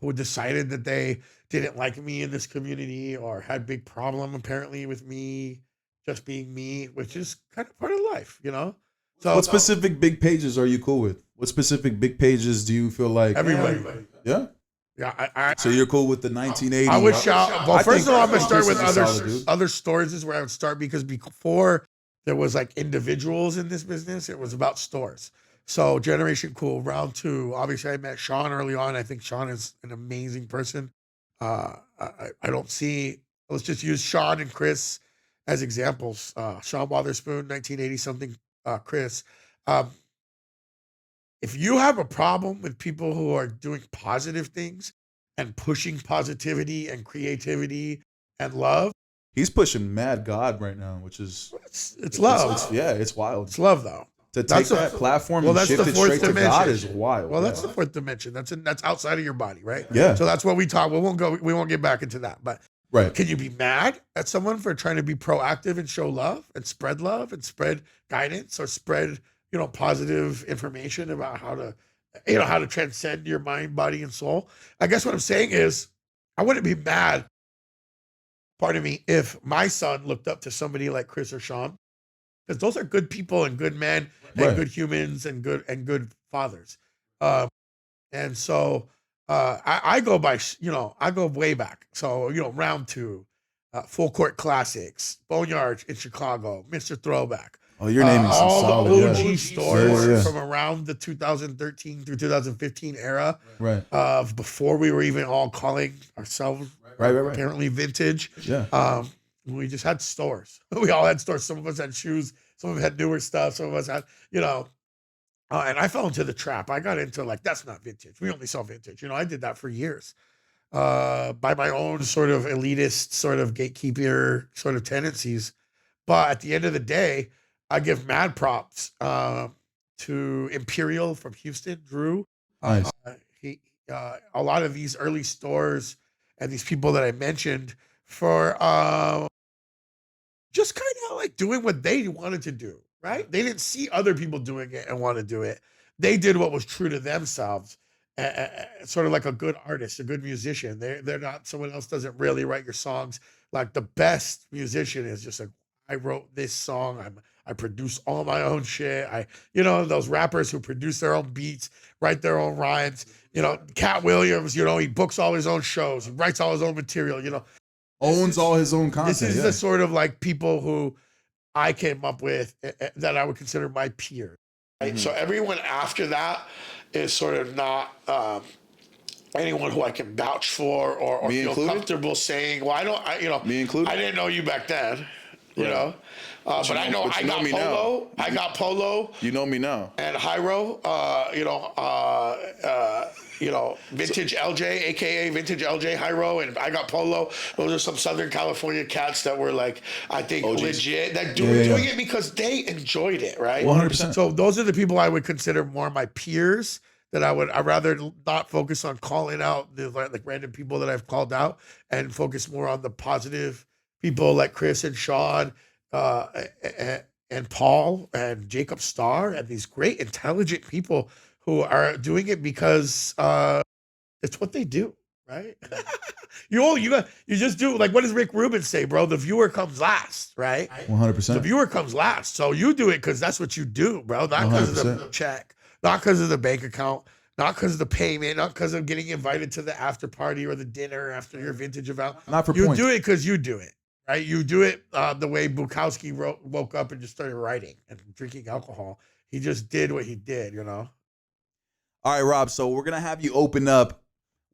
who decided that they didn't like me in this community or had big problem apparently with me just being me, which is kind of part of life, So What specific big pages are you cool with? What specific big pages do you feel like? everybody. Yeah. Yeah, So you're cool with the 1980? I would shout. Well, I first think of all, I'm gonna start with Chris's solid, dude. other stores is where I would start because before there was like individuals in this business, it was about stores. So Generation Cool, round two. Obviously, I met Sean early on. I think Sean is an amazing person. I don't see. Let's just use Sean and Chris as examples. Sean Wotherspoon, 1980 something. Chris. If you have a problem with people who are doing positive things and pushing positivity and creativity and love, He's pushing Mad God right now, which is it's love. it's wild. It's love, though. To take That's that platform well, and that's shift the it fourth straight to dimension. God is wild. Well, that's yeah. the fourth dimension. That's outside of your body, right? Yeah. So that's what we talk. We won't get back into that. But Right. can you be mad at someone for trying to be proactive and show love and spread guidance or spread, positive information about how to transcend your mind, body, and soul? I guess what I'm saying is I wouldn't be mad, pardon me, if my son looked up to somebody like Chris or Sean, because those are good people and good men and Right. good humans and good fathers. And so I go by, I go way back. So, round two, Full Court Classics, Boneyard in Chicago, Mr. Throwback. Oh, you're naming some all solid. the OG yeah. stores Yeah. from around the 2013 through 2015 era Right. of before we were even all calling ourselves Right. apparently vintage. Yeah. We just had stores. We all had stores. Some of us had shoes. Some of us had newer stuff. Some of us had, and I fell into the trap. I got into that's not vintage. We only sell vintage. I did that for years by my own sort of elitist, sort of gatekeeper sort of tendencies. But at the end of the day, I give mad props to Imperial from Houston, Drew. Nice. A lot of these early stores and these people that I mentioned for just kind of like doing what they wanted to do, right? They didn't see other people doing it and want to do it. They did what was true to themselves, sort of like a good artist, a good musician. They're not, someone else doesn't really write your songs. Like the best musician is just like, I wrote this song. I produce all my own shit. Those rappers who produce their own beats, write their own rhymes. Cat Williams, he books all his own shows. He writes all his own material, Owns all his own content. This is the sort of like people who I came up with that I would consider my peers. Right? Mm-hmm. So everyone after that is sort of not anyone who I can vouch for or feel included? Comfortable saying. Well, me included. I didn't know you back then. But I know I got Polo. I got Polo. You know me now. And Hyro. Vintage LJ, aka Vintage LJ Hyro, and I got Polo. Those are some Southern California cats that were like, I think OGs. Legit. That doing it because they enjoyed it, right? 100%. So those are the people I would consider more my peers. That I'd rather not focus on calling out the like random people that I've called out and focus more on the positive people like Chris and Sean and Paul and Jacob Starr and these great intelligent people who are doing it because it's what they do, right? You just do like, what does Rick Rubin say, bro? The viewer comes last, right? 100%. The viewer comes last. So you do it because that's what you do, bro. Not because of the check, not because of the bank account, not because of the payment, not because of getting invited to the after party or the dinner after your vintage event. Not for you points. do it because you do it, right? You do it the way Bukowski woke up and just started writing and drinking alcohol. He just did what he did, you know? All right, Rob. So we're going to have you open up.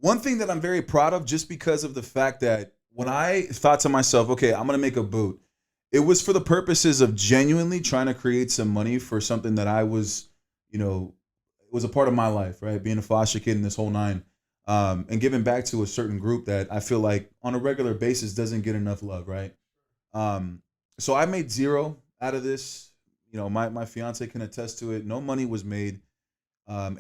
One thing that I'm very proud of, just because of the fact that when I thought to myself, okay, I'm going to make a boot, it was for the purposes of genuinely trying to create some money for something that I was, it was a part of my life, right? Being a foster kid in this whole nine, and giving back to a certain group that I feel like on a regular basis doesn't get enough love, right? So I made zero out of this. My fiance can attest to it. No money was made.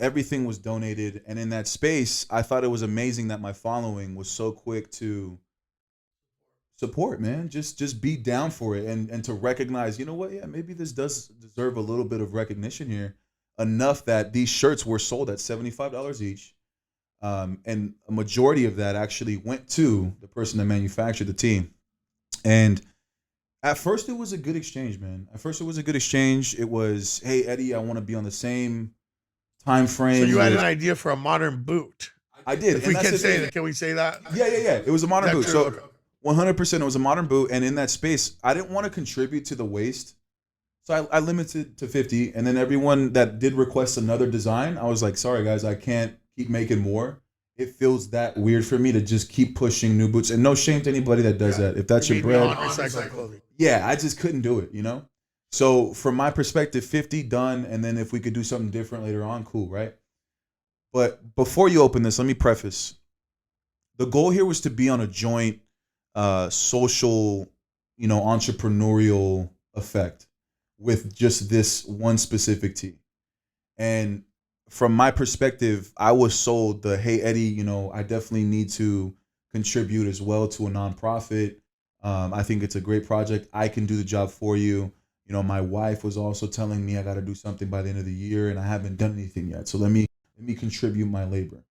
Everything was donated. And in that space, I thought it was amazing that my following was so quick to support, man. Just be down for it and to recognize, yeah, maybe this does deserve a little bit of recognition here. Enough that these shirts were sold at $75 each. And a majority of that actually went to the person that manufactured the team. And at first it was a good exchange, man. It was, hey, Eddie, I want to be on the same time frame. So you had an idea for a modern boot. I did. If we can say that, can we say that? Yeah. It was a modern boot. So 100% it was a modern boot. And in that space, I didn't want to contribute to the waste. So I limited to 50. And then everyone that did request another design, I was like, sorry, guys, I can't keep making more. It feels that weird for me to just keep pushing new boots. And no shame to anybody that does that. If that's your bread. Recycled clothing. Yeah, I just couldn't do it, So from my perspective, 50 done. And then if we could do something different later on, cool, right? But before you open this, let me preface. The goal here was to be on a joint social, entrepreneurial effect with just this one specific tee. And from my perspective, I was sold the, hey, Eddie, I definitely need to contribute as well to a nonprofit. I think it's a great project. I can do the job for you. My wife was also telling me I got to do something by the end of the year, and I haven't done anything yet. So let me contribute my labor.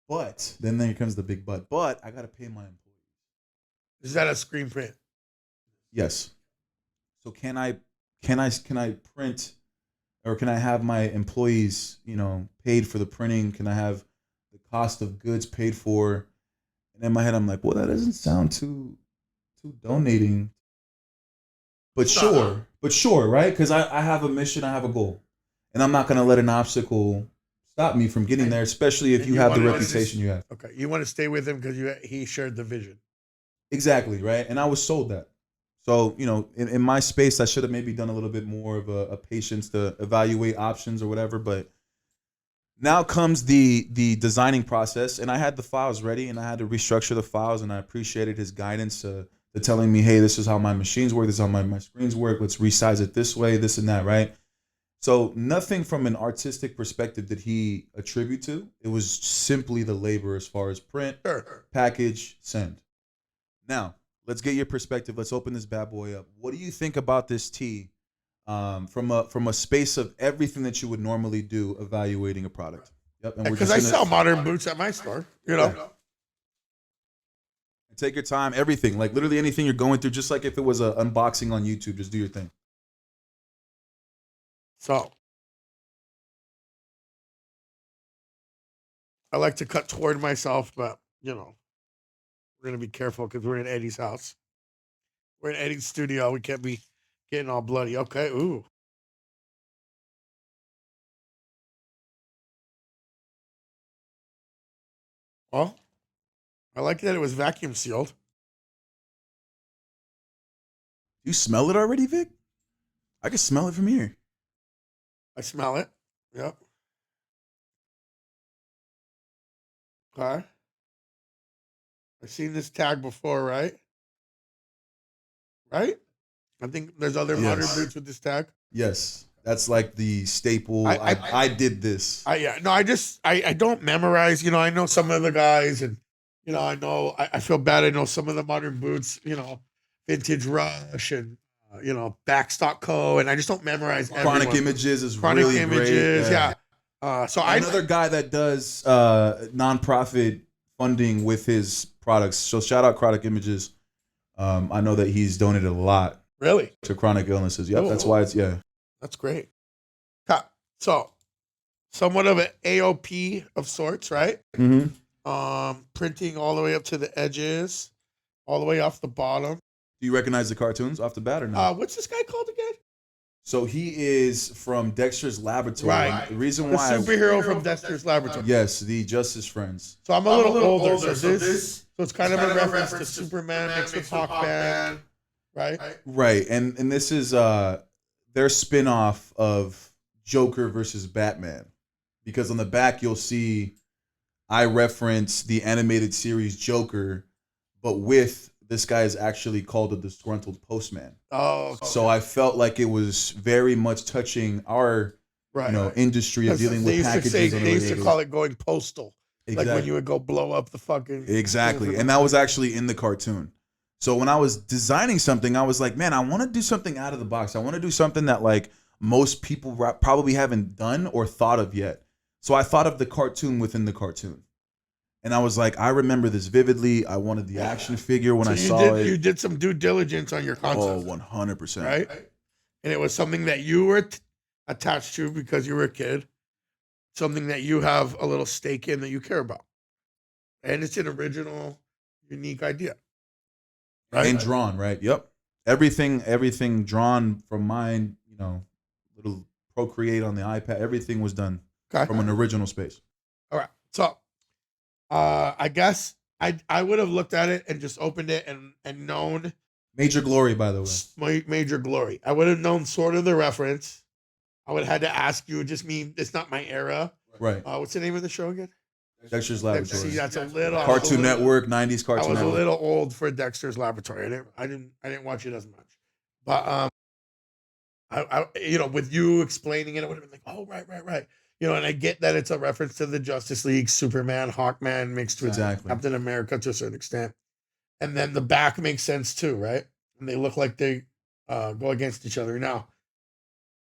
But then there comes the big but. But I got to pay my employees. Is that a screen print? Yes. So can I print, or can I have my employees, paid for the printing? Can I have the cost of goods paid for? And in my head, I'm like, well, that doesn't sound too donating. But sure, right? Because I have a mission, I have a goal. And I'm not going to let an obstacle stop me from getting there, especially if you have the reputation you have. Okay, you want to stay with him because he shared the vision. Exactly, right? And I was sold that. So, in my space, I should have maybe done a little bit more of a patience to evaluate options or whatever. But now comes the designing process. And I had the files ready, and I had to restructure the files. And I appreciated his guidance to telling me, hey, this is how my machines work. This is how my screens work. Let's resize it this way, this and that, right? So nothing from an artistic perspective did he attribute to. It was simply the labor as far as print, package, send. Now, let's get your perspective. Let's open this bad boy up. What do you think about this tee from a space of everything that you would normally do evaluating a product? Yep. Because I sell modern boots at my store, Yeah. Take your time, everything. Like literally anything you're going through, just like if it was an unboxing on YouTube, just do your thing. So I like to cut toward myself, but we're gonna be careful because we're in Eddie's house. We're in Eddie's studio. We can't be getting all bloody. Okay. Ooh. Well, I like that it was vacuum sealed. You smell it already, Vic? I can smell it from here. I smell it. Yep. Okay. I've seen this tag before, right? Right? I think there's other modern boots with this tag. Yes. That's like the staple. I did this. I don't memorize. I know some of the guys, and I feel bad. I know some of the modern boots. Vintage Rush and Backstock Co. And I just don't memorize. Chronic Images is Chronic really Images, great. yeah. So another guy that does nonprofit funding with his products. So shout out Chronic Images. I know that he's donated a lot Really? to chronic illnesses. Yep, that's why it's That's great. So, somewhat of an AOP of sorts, right? Printing all the way up to the edges, all the way off the bottom. Do you recognize the cartoons off the bat or not? What's this guy called again? So he is from Dexter's Laboratory. Right. The reason The why superhero from Dexter's Laboratory. yes, the Justice Friends. So I'm a little older. So it's kind of a reference to Superman mixed with Hawkman, right? Right. And this is their spin-off of Joker versus Batman. Because on the back you'll see I reference the animated series Joker, but with this guy is actually called a disgruntled postman. Oh, okay. So I felt like it was very much touching our industry of dealing with packages. They used to call it going postal. Exactly. Like when you would go blow up the fucking... Exactly. And that was actually in the cartoon. So when I was designing something, I was like, man, I want to do something out of the box. I want to do something that like most people probably haven't done or thought of yet. So I thought of the cartoon within the cartoon. And I was like, I remember this vividly. I wanted the action figure when I saw it. You did some due diligence on your concept. Oh, 100%. Right? And it was something that you were attached to because you were a kid. Something that you have a little stake in that you care about. And it's an original, unique idea. Right? And drawn, right? Yep. Everything drawn from mine, little Procreate on the iPad. Everything was done from an original space. All right. So I guess I would have looked at it and just opened it and known. Major Glory, by the way. Major Glory. I would have known sort of the reference. I would have had to ask you. It just mean it's not my era. Right. What's the name of the show again? Dexter's Laboratory. See, that's a little Cartoon Network, 90s Cartoon Network. I was a little old for Dexter's Laboratory. I didn't watch it as much. But I with you explaining it, I would have been like, oh, right. And I get that it's a reference to the Justice League, Superman, Hawkman mixed with Captain America to a certain extent. And then the back makes sense too, right? And they look like they go against each other. Now,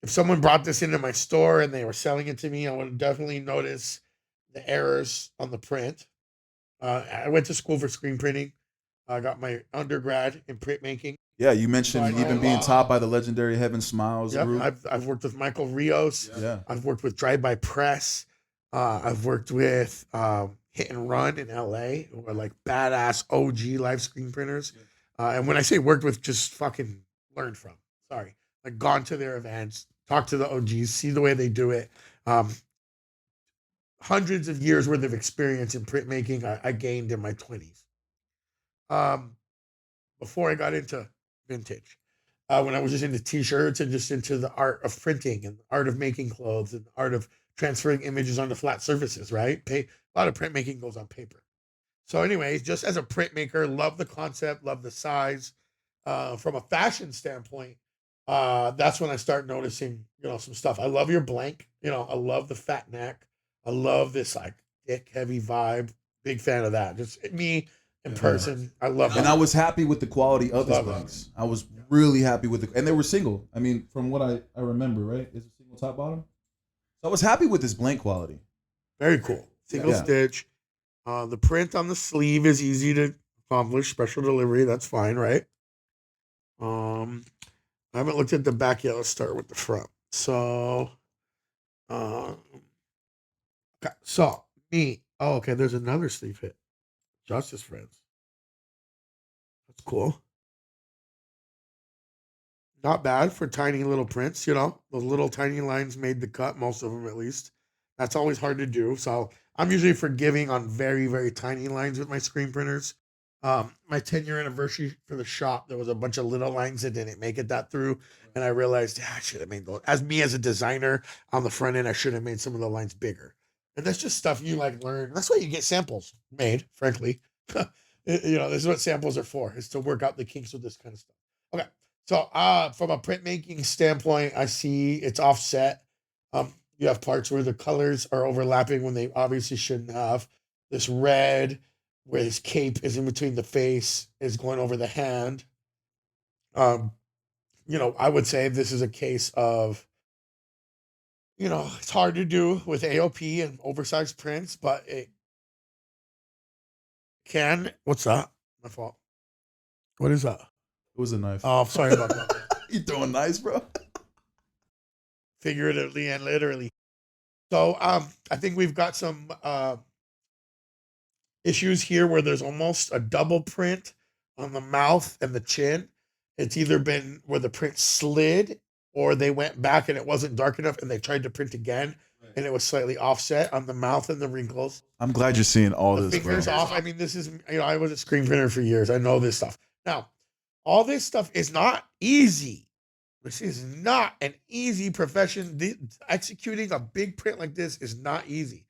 if someone brought this into my store and they were selling it to me, I would definitely notice the errors on the print. I went to school for screen printing. I got my undergrad in printmaking. Yeah, you mentioned even being taught by the legendary Heaven Smiles group. I've worked with Michael Rios. Yeah. I've worked with Drive By Press. I've worked with Hit and Run in LA, who are like badass OG live screen printers. And when I say worked with, just fucking learned from. Sorry. Like gone to their events, talked to the OGs, see the way they do it. Hundreds of years worth of experience in printmaking I gained in my 20s. Before I got into vintage, when I was just into t-shirts and just into the art of printing and the art of making clothes and the art of transferring images onto flat surfaces, right? A lot of printmaking goes on paper. So anyways, just as a printmaker, love the concept, love the size. From a fashion standpoint, that's when I start noticing, some stuff. I love your blank, I love the fat neck. I love this like thick, heavy vibe. Big fan of that. Just me in person. I love it. And I was happy with the quality of his blanks. I was really happy with and they were single. I mean, from what I remember, right? Is it single top bottom? So I was happy with his blank quality. Very cool. Single stitch. The print on the sleeve is easy to accomplish. Special delivery, that's fine, right? I haven't looked at the back yet. Let's start with the front. So, okay. So me. Oh, okay. There's another sleeve hit. Justice Friends. That's cool. Not bad for tiny little prints, those little tiny lines made the cut, most of them at least. That's always hard to do. So I'm usually forgiving on very, very tiny lines with my screen printers. My 10-year anniversary for the shop, there was a bunch of little lines that didn't make it that through. And I realized, I should have made those. As a designer on the front end, I should have made some of the lines bigger. And that's just stuff you learn. That's why you get samples made, frankly. This is what samples are for, is to work out the kinks with this kind of stuff. Okay. So from a printmaking standpoint, I see it's offset. You have parts where the colors are overlapping when they obviously shouldn't have. This red, where his cape is in between the face, is going over the hand. I would say this is a case of, it's hard to do with AOP and oversized prints, but What's that? My fault. What is that? It was a knife. Oh, sorry about that. You throwing knives, bro? Figuratively and literally. So I think we've got some issues here where there's almost a double print on the mouth and the chin. It's either been where the print slid or they went back and it wasn't dark enough and they tried to print again and it was slightly offset on the mouth and the wrinkles. I'm glad you're seeing all The this, fingers bro. off. I mean, this is, I was a screen printer for years. I know this stuff. Now, all this stuff is not easy. This is not an easy profession. Executing a big print like this is not easy.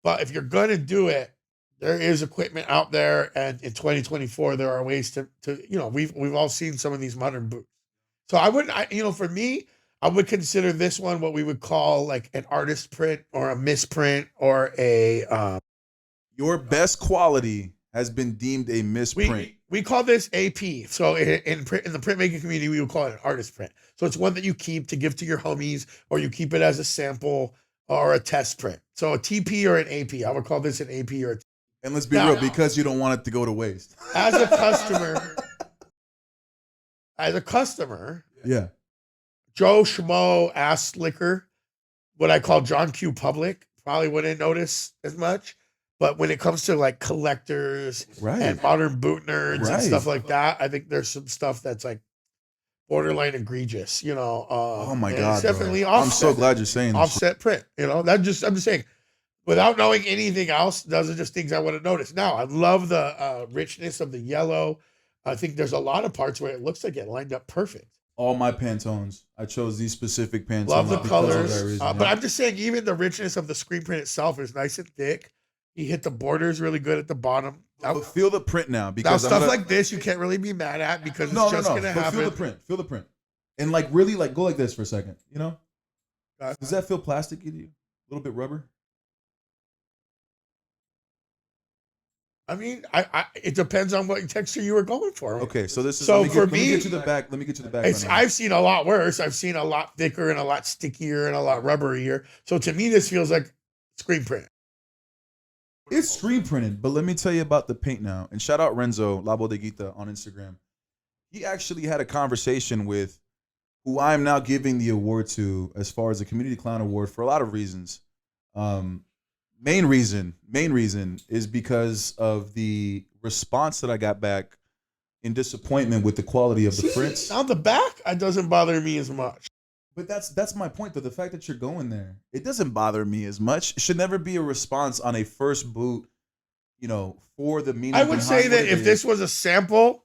But if you're going to do it, there is equipment out there. And in 2024, there are ways to we've all seen some of these modern boots. So for me, I would consider this one what we would call like an artist print or a misprint or a Your best quality has been deemed a misprint. we call this AP. So in the printmaking community, we would call it an artist print. So it's one that you keep to give to your homies, or you keep it as a sample or a test print. So a TP or an AP. I would call this an AP or a TP. And let's be real, because you don't want it to go to waste. As a customer, Yeah. Joe Schmo ass slicker, what I call John Q Public, probably wouldn't notice as much. But when it comes to like collectors and modern boot nerds and stuff like that, I think there's some stuff that's like borderline egregious, oh my God, it's definitely bro. offset. I'm so glad you're saying offset print. I'm just saying, without knowing anything else, those are just things I would have noticed. Now, I love the richness of the yellow. I think there's a lot of parts where it looks like it lined up perfect. All my Pantones. I chose these specific Pantones. Love the colors. Reason, but I'm just saying, even the richness of the screen print itself is nice and thick. He hit the borders really good at the bottom. But feel the print now, because now stuff like this you can't really be mad at because it's just gonna happen. Feel the print, and like really like go like this for a second. Does that feel plasticky to you? A little bit rubber. I mean, it depends on what texture you were going for. Okay, so this is so let me get to the back. Let me get to the back. I've seen a lot worse. I've seen a lot thicker and a lot stickier and a lot rubberier. So to me, this feels like screen print. It's screen printed, but let me tell you about the paint now. And shout out Renzo La Bodeguita on Instagram. He actually had a conversation with who I'm now giving the award to as far as the Community Clown Award for a lot of reasons. Main reason is because of the response that I got back in disappointment with the quality of the prints. On the back, it doesn't bother me as much. But that's my point, though. The fact that you're going there, it doesn't bother me as much. It should never be a response on a first boot, for the meaning. I would say that if this was a sample,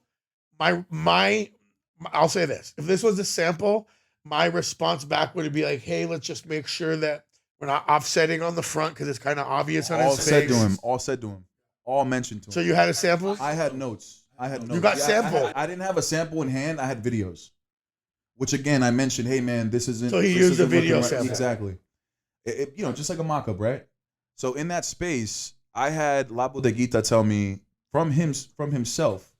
I'll say this. If this was a sample, my response back would be like, hey, let's just make sure that we're not offsetting on the front because it's kind of obvious on his face. All said to him. All mentioned to him. So you had a sample? I had notes. You got sample. I didn't have a sample in hand. I had videos. Which again, I mentioned, hey man, this isn't. So he used a video sample. Exactly. Just like a mock-up, right? So in that space, I had La Bodeguita tell me from himself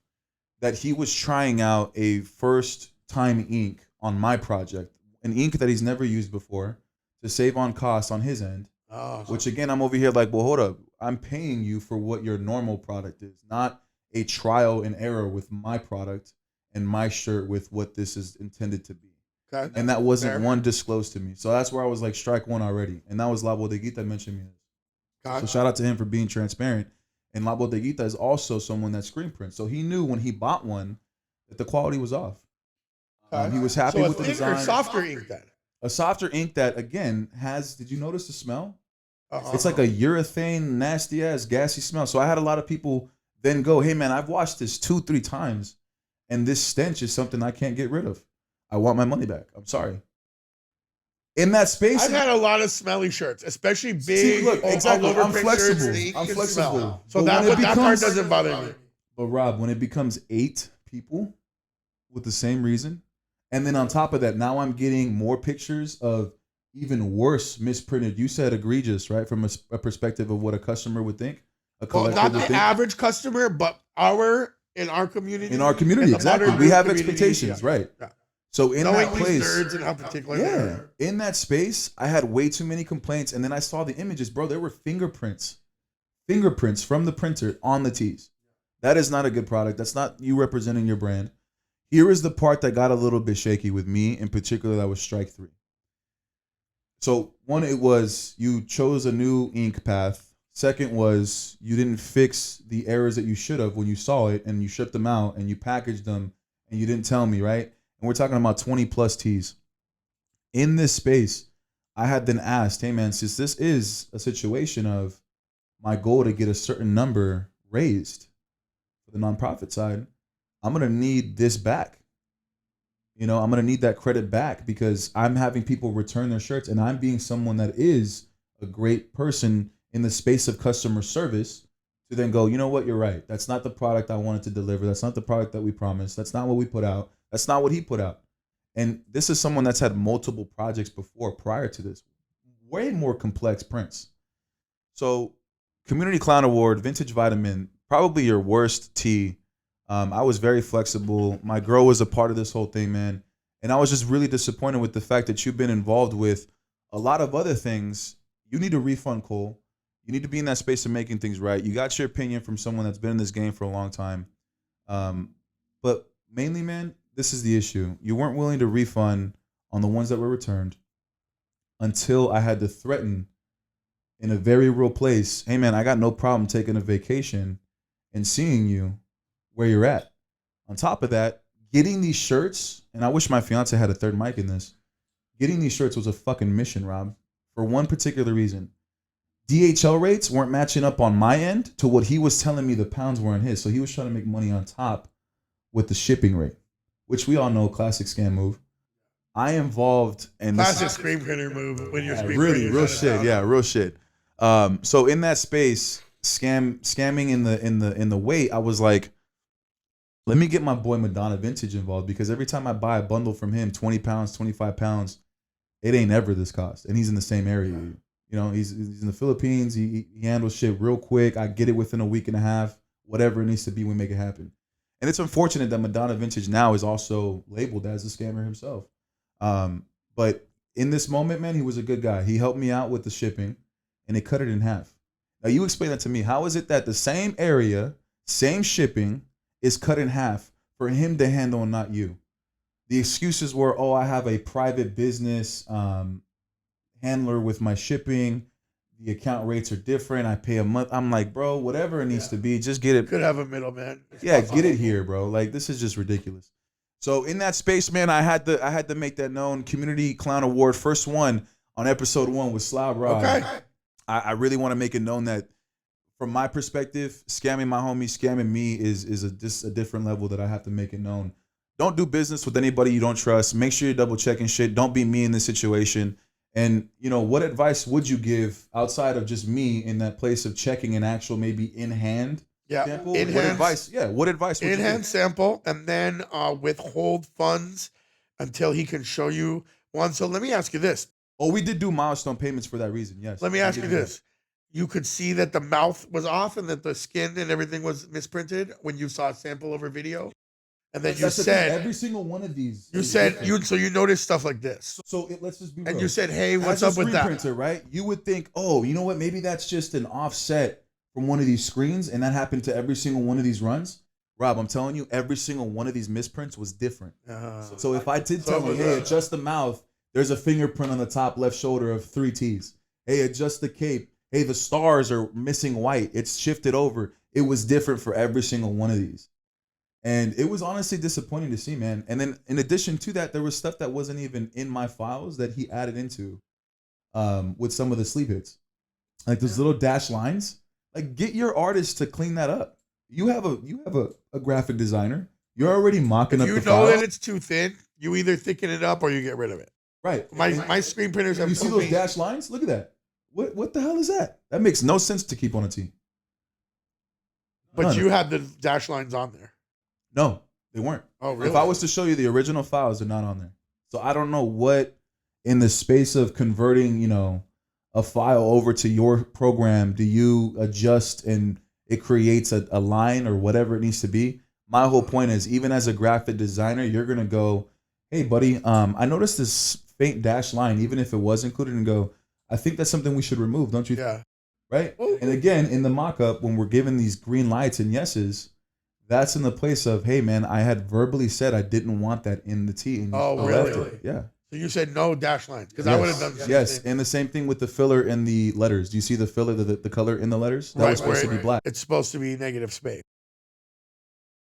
that he was trying out a first-time ink on my project, an ink that he's never used before, to save on costs on his end. Oh. Which again, I'm over here like, well, hold up. I'm paying you for what your normal product is, not a trial and error with my product and my shirt with what this is intended to be. Okay. And that wasn't one disclosed to me. So that's where I was like, strike one already. And that was La Bodeguita mentioned me. So shout out to him for being transparent. And La Bodeguita is also someone that screen prints. So he knew when he bought one that the quality was off. He was happy with the design. A softer ink then. A softer ink that, again, has, did you notice the smell? Uh-huh. It's like a urethane, nasty ass, gassy smell. So I had a lot of people then go, hey man, I've washed this 2-3 times. And this stench is something I can't get rid of. I want my money back. I'm sorry. In that space, I've had a lot of smelly shirts, especially big. See, look, exactly. I'm flexible. I'm flexible. So that part doesn't bother me. But Rob, when it becomes 8 people with the same reason, and then on top of that, now I'm getting more pictures of even worse misprinted. You said egregious, right? From a perspective of what a customer would think. Not the average customer, but in our community. In our community, exactly. We have expectations, right? Yeah. So in that place, nerds and how particular in that space, I had way too many complaints, and then I saw the images, bro. There were fingerprints from the printer on the tees. That is not a good product. That's not you representing your brand. Here is the part that got a little bit shaky with me in particular. That was strike 3. So one, it was you chose a new ink path. Second was you didn't fix the errors that you should have when you saw it, and you shipped them out and you packaged them and you didn't tell me, right? And we're talking about 20 plus tees. In this space, I had then asked, hey man, since this is a situation of my goal to get a certain number raised for the nonprofit side, I'm going to need this back. I'm going to need that credit back because I'm having people return their shirts, and I'm being someone that is a great person in the space of customer service to then go, you know what, you're right. That's not the product I wanted to deliver. That's not the product that we promised. That's not what we put out. That's not what he put out. And this is someone that's had multiple projects before, prior to this, way more complex prints. So Community Clown Award, Vintage Vitamin, probably your worst tee. I was very flexible. My girl was a part of this whole thing, man. And I was just really disappointed with the fact that you've been involved with a lot of other things. You need to refund Cole. You need to be in that space of making things right. You got your opinion from someone that's been in this game for a long time. But mainly, man, this is the issue. You weren't willing to refund on the ones that were returned until I had to threaten in a very real place, hey, man, I got no problem taking a vacation and seeing you where you're at. On top of that, getting these shirts, and I wish my fiance had a third mic in this, getting these shirts was a fucking mission, Rob, for one particular reason. DHL rates weren't matching up on my end to what he was telling me the pounds were on his. So he was trying to make money on top with the shipping rate, which we all know, classic scam move. I involved in classic screen printer move when you're really real shit. Yeah, real shit. So in that space, scamming in the weight, I was like, let me get my boy Madonna Vintage involved, because every time I buy a bundle from him, 20 pounds, 25 pounds, it ain't ever this cost. And he's in the same area. He's in the Philippines. He handles shit real quick. I get it within a week and a half. Whatever it needs to be, we make it happen. And it's unfortunate that Madonna Vintage now is also labeled as a scammer himself. But in this moment, man, he was a good guy. He helped me out with the shipping, and it cut it in half. Now, you explain that to me. How is it that the same area, same shipping, is cut in half for him to handle and not you? The excuses were, oh, I have a private business handler with my shipping. The account rates are different. I pay a month. I'm like, bro, whatever it needs to be, just get it. Could have a middleman. Yeah, get it here, bro. Like, this is just ridiculous. So in that space, man, I had to make that known. Community Clown Award, first one on episode 1 with Slobby. Okay. I really want to make it known that from my perspective, scamming my homie, scamming me is a different level that I have to make it known. Don't do business with anybody you don't trust. Make sure you're double checking shit. Don't be me in this situation. And, what advice would you give outside of just me in that place of checking an actual maybe in-hand sample? What advice would you in-hand give? sample, and then withhold funds until he can show you one. So let me ask you this. Oh, we did do milestone payments for that reason, yes. Let me ask you this. You could see that the mouth was off and that the skin and everything was misprinted when you saw a sample over video? And then you said every single one of these. So you noticed stuff like this. So let's just be real. And you said, hey, what's up with that? Printer, right? You would think, oh, you know what? Maybe that's just an offset from one of these screens, and that happened to every single one of these runs. Rob, I'm telling you, every single one of these misprints was different. So if I did tell you, hey, adjust the mouth, there's a fingerprint on the top left shoulder of 3 T's. Hey, adjust the cape. Hey, the stars are missing white. It's shifted over. It was different for every single one of these. And it was honestly disappointing to see, man. And then in addition to that, there was stuff that wasn't even in my files that he added into with some of the sleep hits. Like those little dash lines. Like, get your artist to clean that up. You have a graphic designer. You're already mocking up the file. You know that it's too thin, you either thicken it up or you get rid of it. Right. My screen printers have. You see those dash lines? Look at that. What the hell is that? That makes no sense to keep on a tee. But you had the dash lines on there. No, they weren't. Oh, really? If I was to show you the original files, they're not on there. So I don't know what, in the space of converting, a file over to your program, do you adjust and it creates a line or whatever it needs to be? My whole point is, even as a graphic designer, you're going to go, hey, buddy, I noticed this faint dash line, even if it was included, and go, I think that's something we should remove, don't you? Yeah. Right? And again, in the mock-up, when we're given these green lights and yeses, That's in the place of, hey man, I had verbally said I didn't want that in the tee, and you Oh, still really? left it. Yeah. So you said no dash lines because I would have done the same Yes, thing. and the same thing with the filler and the letters. Do you see the filler, the color in the letters? That was supposed to be black. It's supposed to be negative space.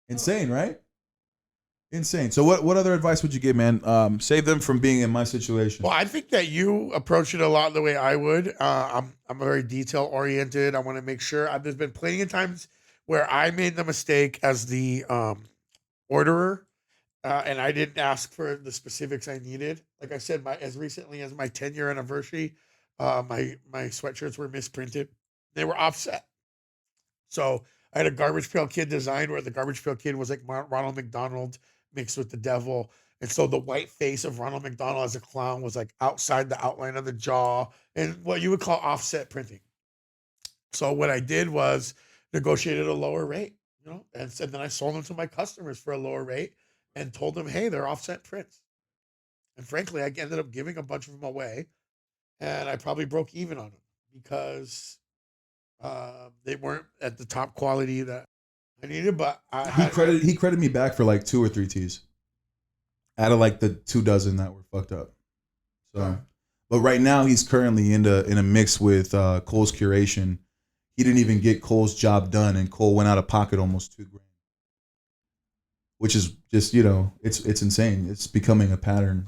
Insane, right? Insane. So what other advice would you give, man? Save them from being in my situation. Well, I think that you approach it a lot the way I would. I'm very detail oriented. I want to make sure. There's been plenty of times where I made the mistake as the orderer, and I didn't ask for the specifics I needed. Like I said, as recently as my 10-year anniversary, my sweatshirts were misprinted. They were offset. So I had a Garbage Pail Kid design where the Garbage Pail Kid was like Ronald McDonald mixed with the devil. And so the white face of Ronald McDonald as a clown was like outside the outline of the jaw and what you would call offset printing. So what I did was negotiated a lower rate, and said then I sold them to my customers for a lower rate and told them, hey, they're offset prints. And frankly, I ended up giving a bunch of them away, and I probably broke even on them because they weren't at the top quality that I needed. But he credited me back for like 2 or 3 tees out of like the 2 dozen that were fucked up. So, but right now he's currently in a mix with Cole's curation. He didn't even get Cole's job done, and Cole went out of pocket almost $2,000, which is just it's insane. It's becoming a pattern,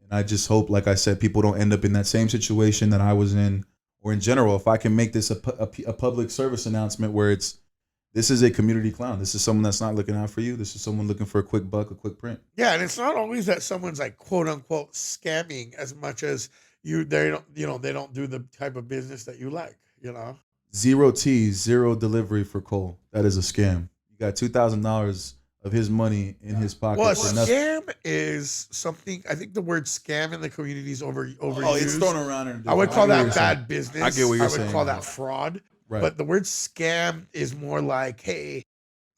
and I just hope, like I said, people don't end up in that same situation that I was in, or in general. If I can make this a public service announcement where this is a community clown. This is someone that's not looking out for you. This is someone looking for a quick buck, a quick print. Yeah, and it's not always that someone's like quote unquote scamming as much as they don't do the type of business that you like. 0 tees, 0 delivery for Cole. That is a scam. You got $2,000 of his money in his pocket. Well, for nothing. scam is something. I think the word scam in the community is overused. Oh, it's thrown around. I would call that bad business. I get what you're saying. I would call that fraud. Right. But the word scam is more like, hey,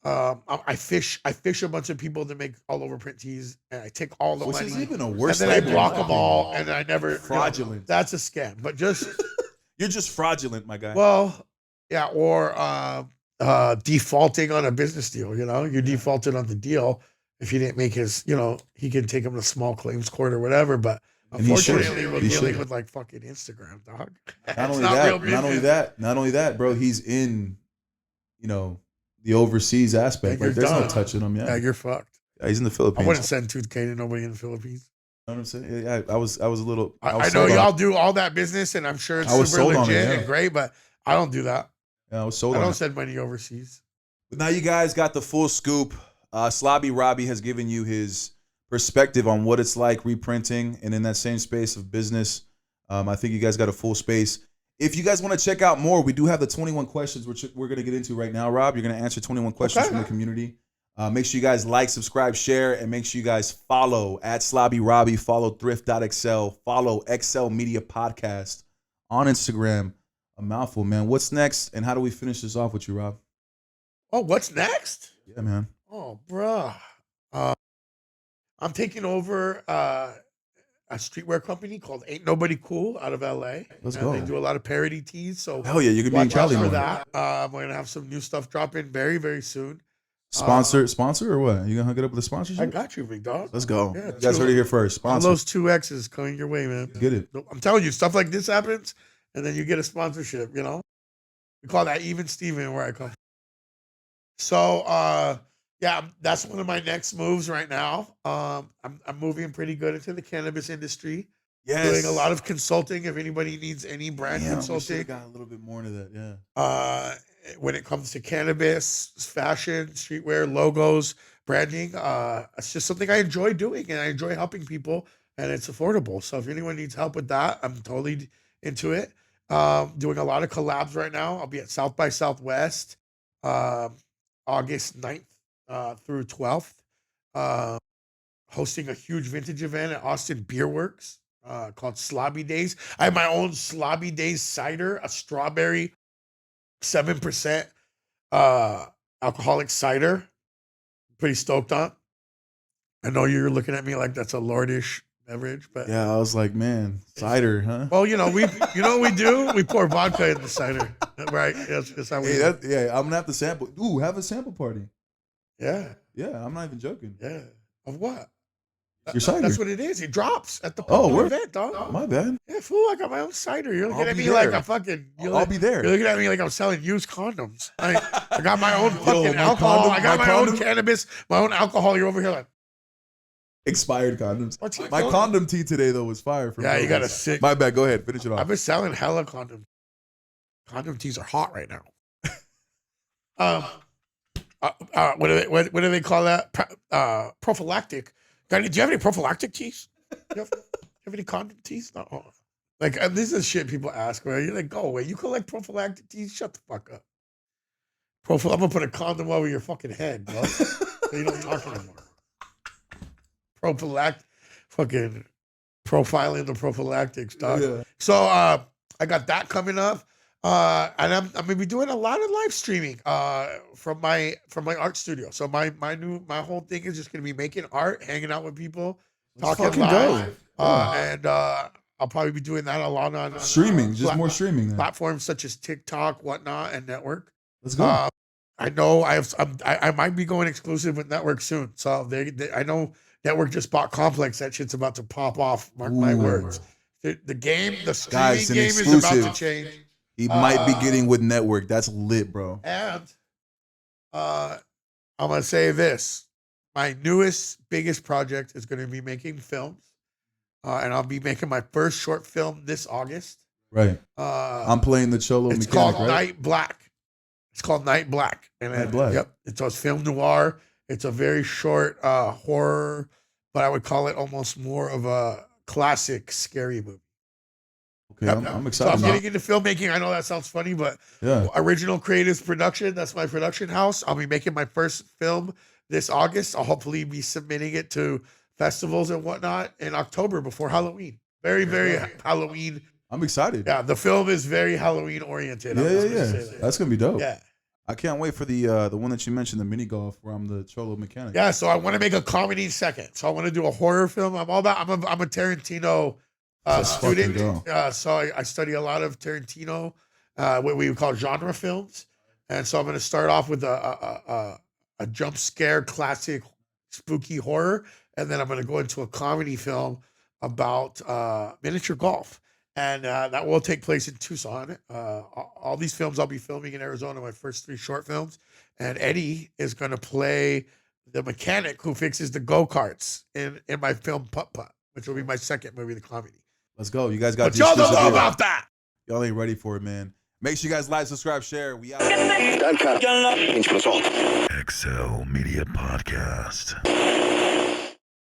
I fish a bunch of people to make all over print tees, and I take all the Which money. is even a worse. And then I block them all, and I never fraudulent. That's a scam. But just you're just fraudulent, my guy. Well, yeah, or defaulting on a business deal. You defaulted on the deal. If you didn't make his, he can take him to small claims court or whatever. But unfortunately, we're dealing with like fucking Instagram, dog. Not only that, bro. He's in, the overseas aspect. Yeah, like there's no touching him. Yeah, you're fucked. Yeah, he's in the Philippines. I wouldn't send 2K to nobody in the Philippines. You know what I'm saying? Yeah, I was a little. I know y'all do all that business, and I'm sure it's super legit and great, but I don't do that. Yeah, I was sold on it. I don't send money overseas. But now you guys got the full scoop. Slobby Robby has given you his perspective on what it's like reprinting, and in that same space of business. I think you guys got a full space. If you guys want to check out more, we do have the 21 questions which we're going to get into right now. Rob, you're going to answer 21 questions from the community. Make sure you guys like, subscribe, share, and make sure you guys follow at Slobby Robby, follow Thrift.xl, follow XL Media Podcast on Instagram. A mouthful, man. What's next, and how do we finish this off with you, Rob? Oh, what's next? Yeah, man. Oh, bruh. I'm taking over a streetwear company called Ain't Nobody Cool out of LA. Let's go. They do a lot of parody tees. So hell yeah, you're gonna be in Cali for that. We're gonna have some new stuff dropping very, very soon. Sponsor or what? You gonna hook it up with a sponsorship? I got you, big dog. Let's go. Yeah, you guys heard it here first. Sponsor. All those 2X's coming your way, man. Get it. I'm telling you, stuff like this happens, and then you get a sponsorship. We call that even Steven where I come. So yeah, that's one of my next moves right now. I'm moving pretty good into the cannabis industry. Yes. Doing a lot of consulting. If anybody needs any brand consulting, we got a little bit more into that. Yeah. When it comes to cannabis, fashion, streetwear, logos, branding, it's just something I enjoy doing, and I enjoy helping people, and it's affordable. So if anyone needs help with that, I'm totally into it. Doing a lot of collabs right now. I'll be at South by Southwest, August 9th through 12th. Hosting a huge vintage event at Austin Beer Works called Slobby Days. I have my own Slobby Days cider, a strawberry 7% alcoholic cider. Pretty stoked on. I know you're looking at me like that's a lordish beverage, but yeah, I was like, man, cider, huh? Well, what we do? We pour vodka in the cider, right? That's how we. I'm gonna have to sample. Ooh, have a sample party. Yeah. Yeah, I'm not even joking. Yeah. Of what? Your cider. That's what it is. It drops at the Oh, word? event, dog. My bad. Yeah, fool. I got my own cider. You're looking I'll at be me like there. a fucking. I'll be there. You're looking at me like I'm selling used condoms. I got my own fucking my alcohol. condom- I got my my own condom- cannabis, my own alcohol. You're over here like. Expired condoms. What's My going- condom tea today though was fire. From Yeah, you got a Robby's. sick. My bad. Go ahead. Finish it I've off. been selling hella condom. Condom teas are hot right now. What do they call that? Prophylactic. Do you have any prophylactic teas? Do you have any condom teas? No. Like this is shit people ask. Where you're like, go away. You collect prophylactic teas? Shut the fuck up. I'm gonna put a condom over your fucking head, bro. So you don't talk anymore. Fucking profiling the prophylactics, dog. Yeah. So I got that coming up. And I'm gonna be doing a lot of live streaming from my art studio. So my whole thing is just gonna be making art, hanging out with people, talking fucking live. go. And I'll probably be doing that a lot on Streaming, just more streaming. Then. platforms such as TikTok, whatnot, and Network. Let's go. I know I might be going exclusive with Network soon. So I know Network just bought Complex. That shit's about to pop off. Mark my words. The streaming Guys, an game is about to exclusive. change. He might be getting with Network. That's lit, bro. And I'm gonna say this: my newest, biggest project is gonna be making films, and I'll be making my first short film this August. Right. I'm playing the Cholo It's mechanic, called right? Night Black. It's called Night Black. And Night Black. Yep. It's a film noir. It's a very short horror, but I would call it almost more of a classic scary movie. Okay, Yep. I'm So excited. I'm getting into filmmaking. I know that sounds funny, but Yeah. Original Creatives Production, that's my production house. I'll be making my first film this August. I'll hopefully be submitting it to festivals and whatnot in October before Halloween. Very, very Halloween. I'm excited. Yeah, the film is very Halloween oriented. I'm Yeah, just yeah, gonna yeah. say that. That's gonna be dope. Yeah. I can't wait for the one that you mentioned, the mini golf, where I'm the Cholo mechanic. Yeah, so I want to make a comedy second. So I want to do a horror film. I'm a Tarantino Let's fucking student. go. So I study a lot of Tarantino, what we would call genre films. And so I'm going to start off with a jump scare classic spooky horror, and then I'm going to go into a comedy film about miniature golf. And that will take place in Tucson. All these films I'll be filming in Arizona, my first 3 short films. And Eddie is going to play the mechanic who fixes the go-karts in my film Putt Putt, which will be my second movie, the comedy. Let's go. You guys got But y'all don't know video. about that. Y'all ain't ready for it, man. Make sure you guys like, subscribe, share. We out. XL Media Podcast.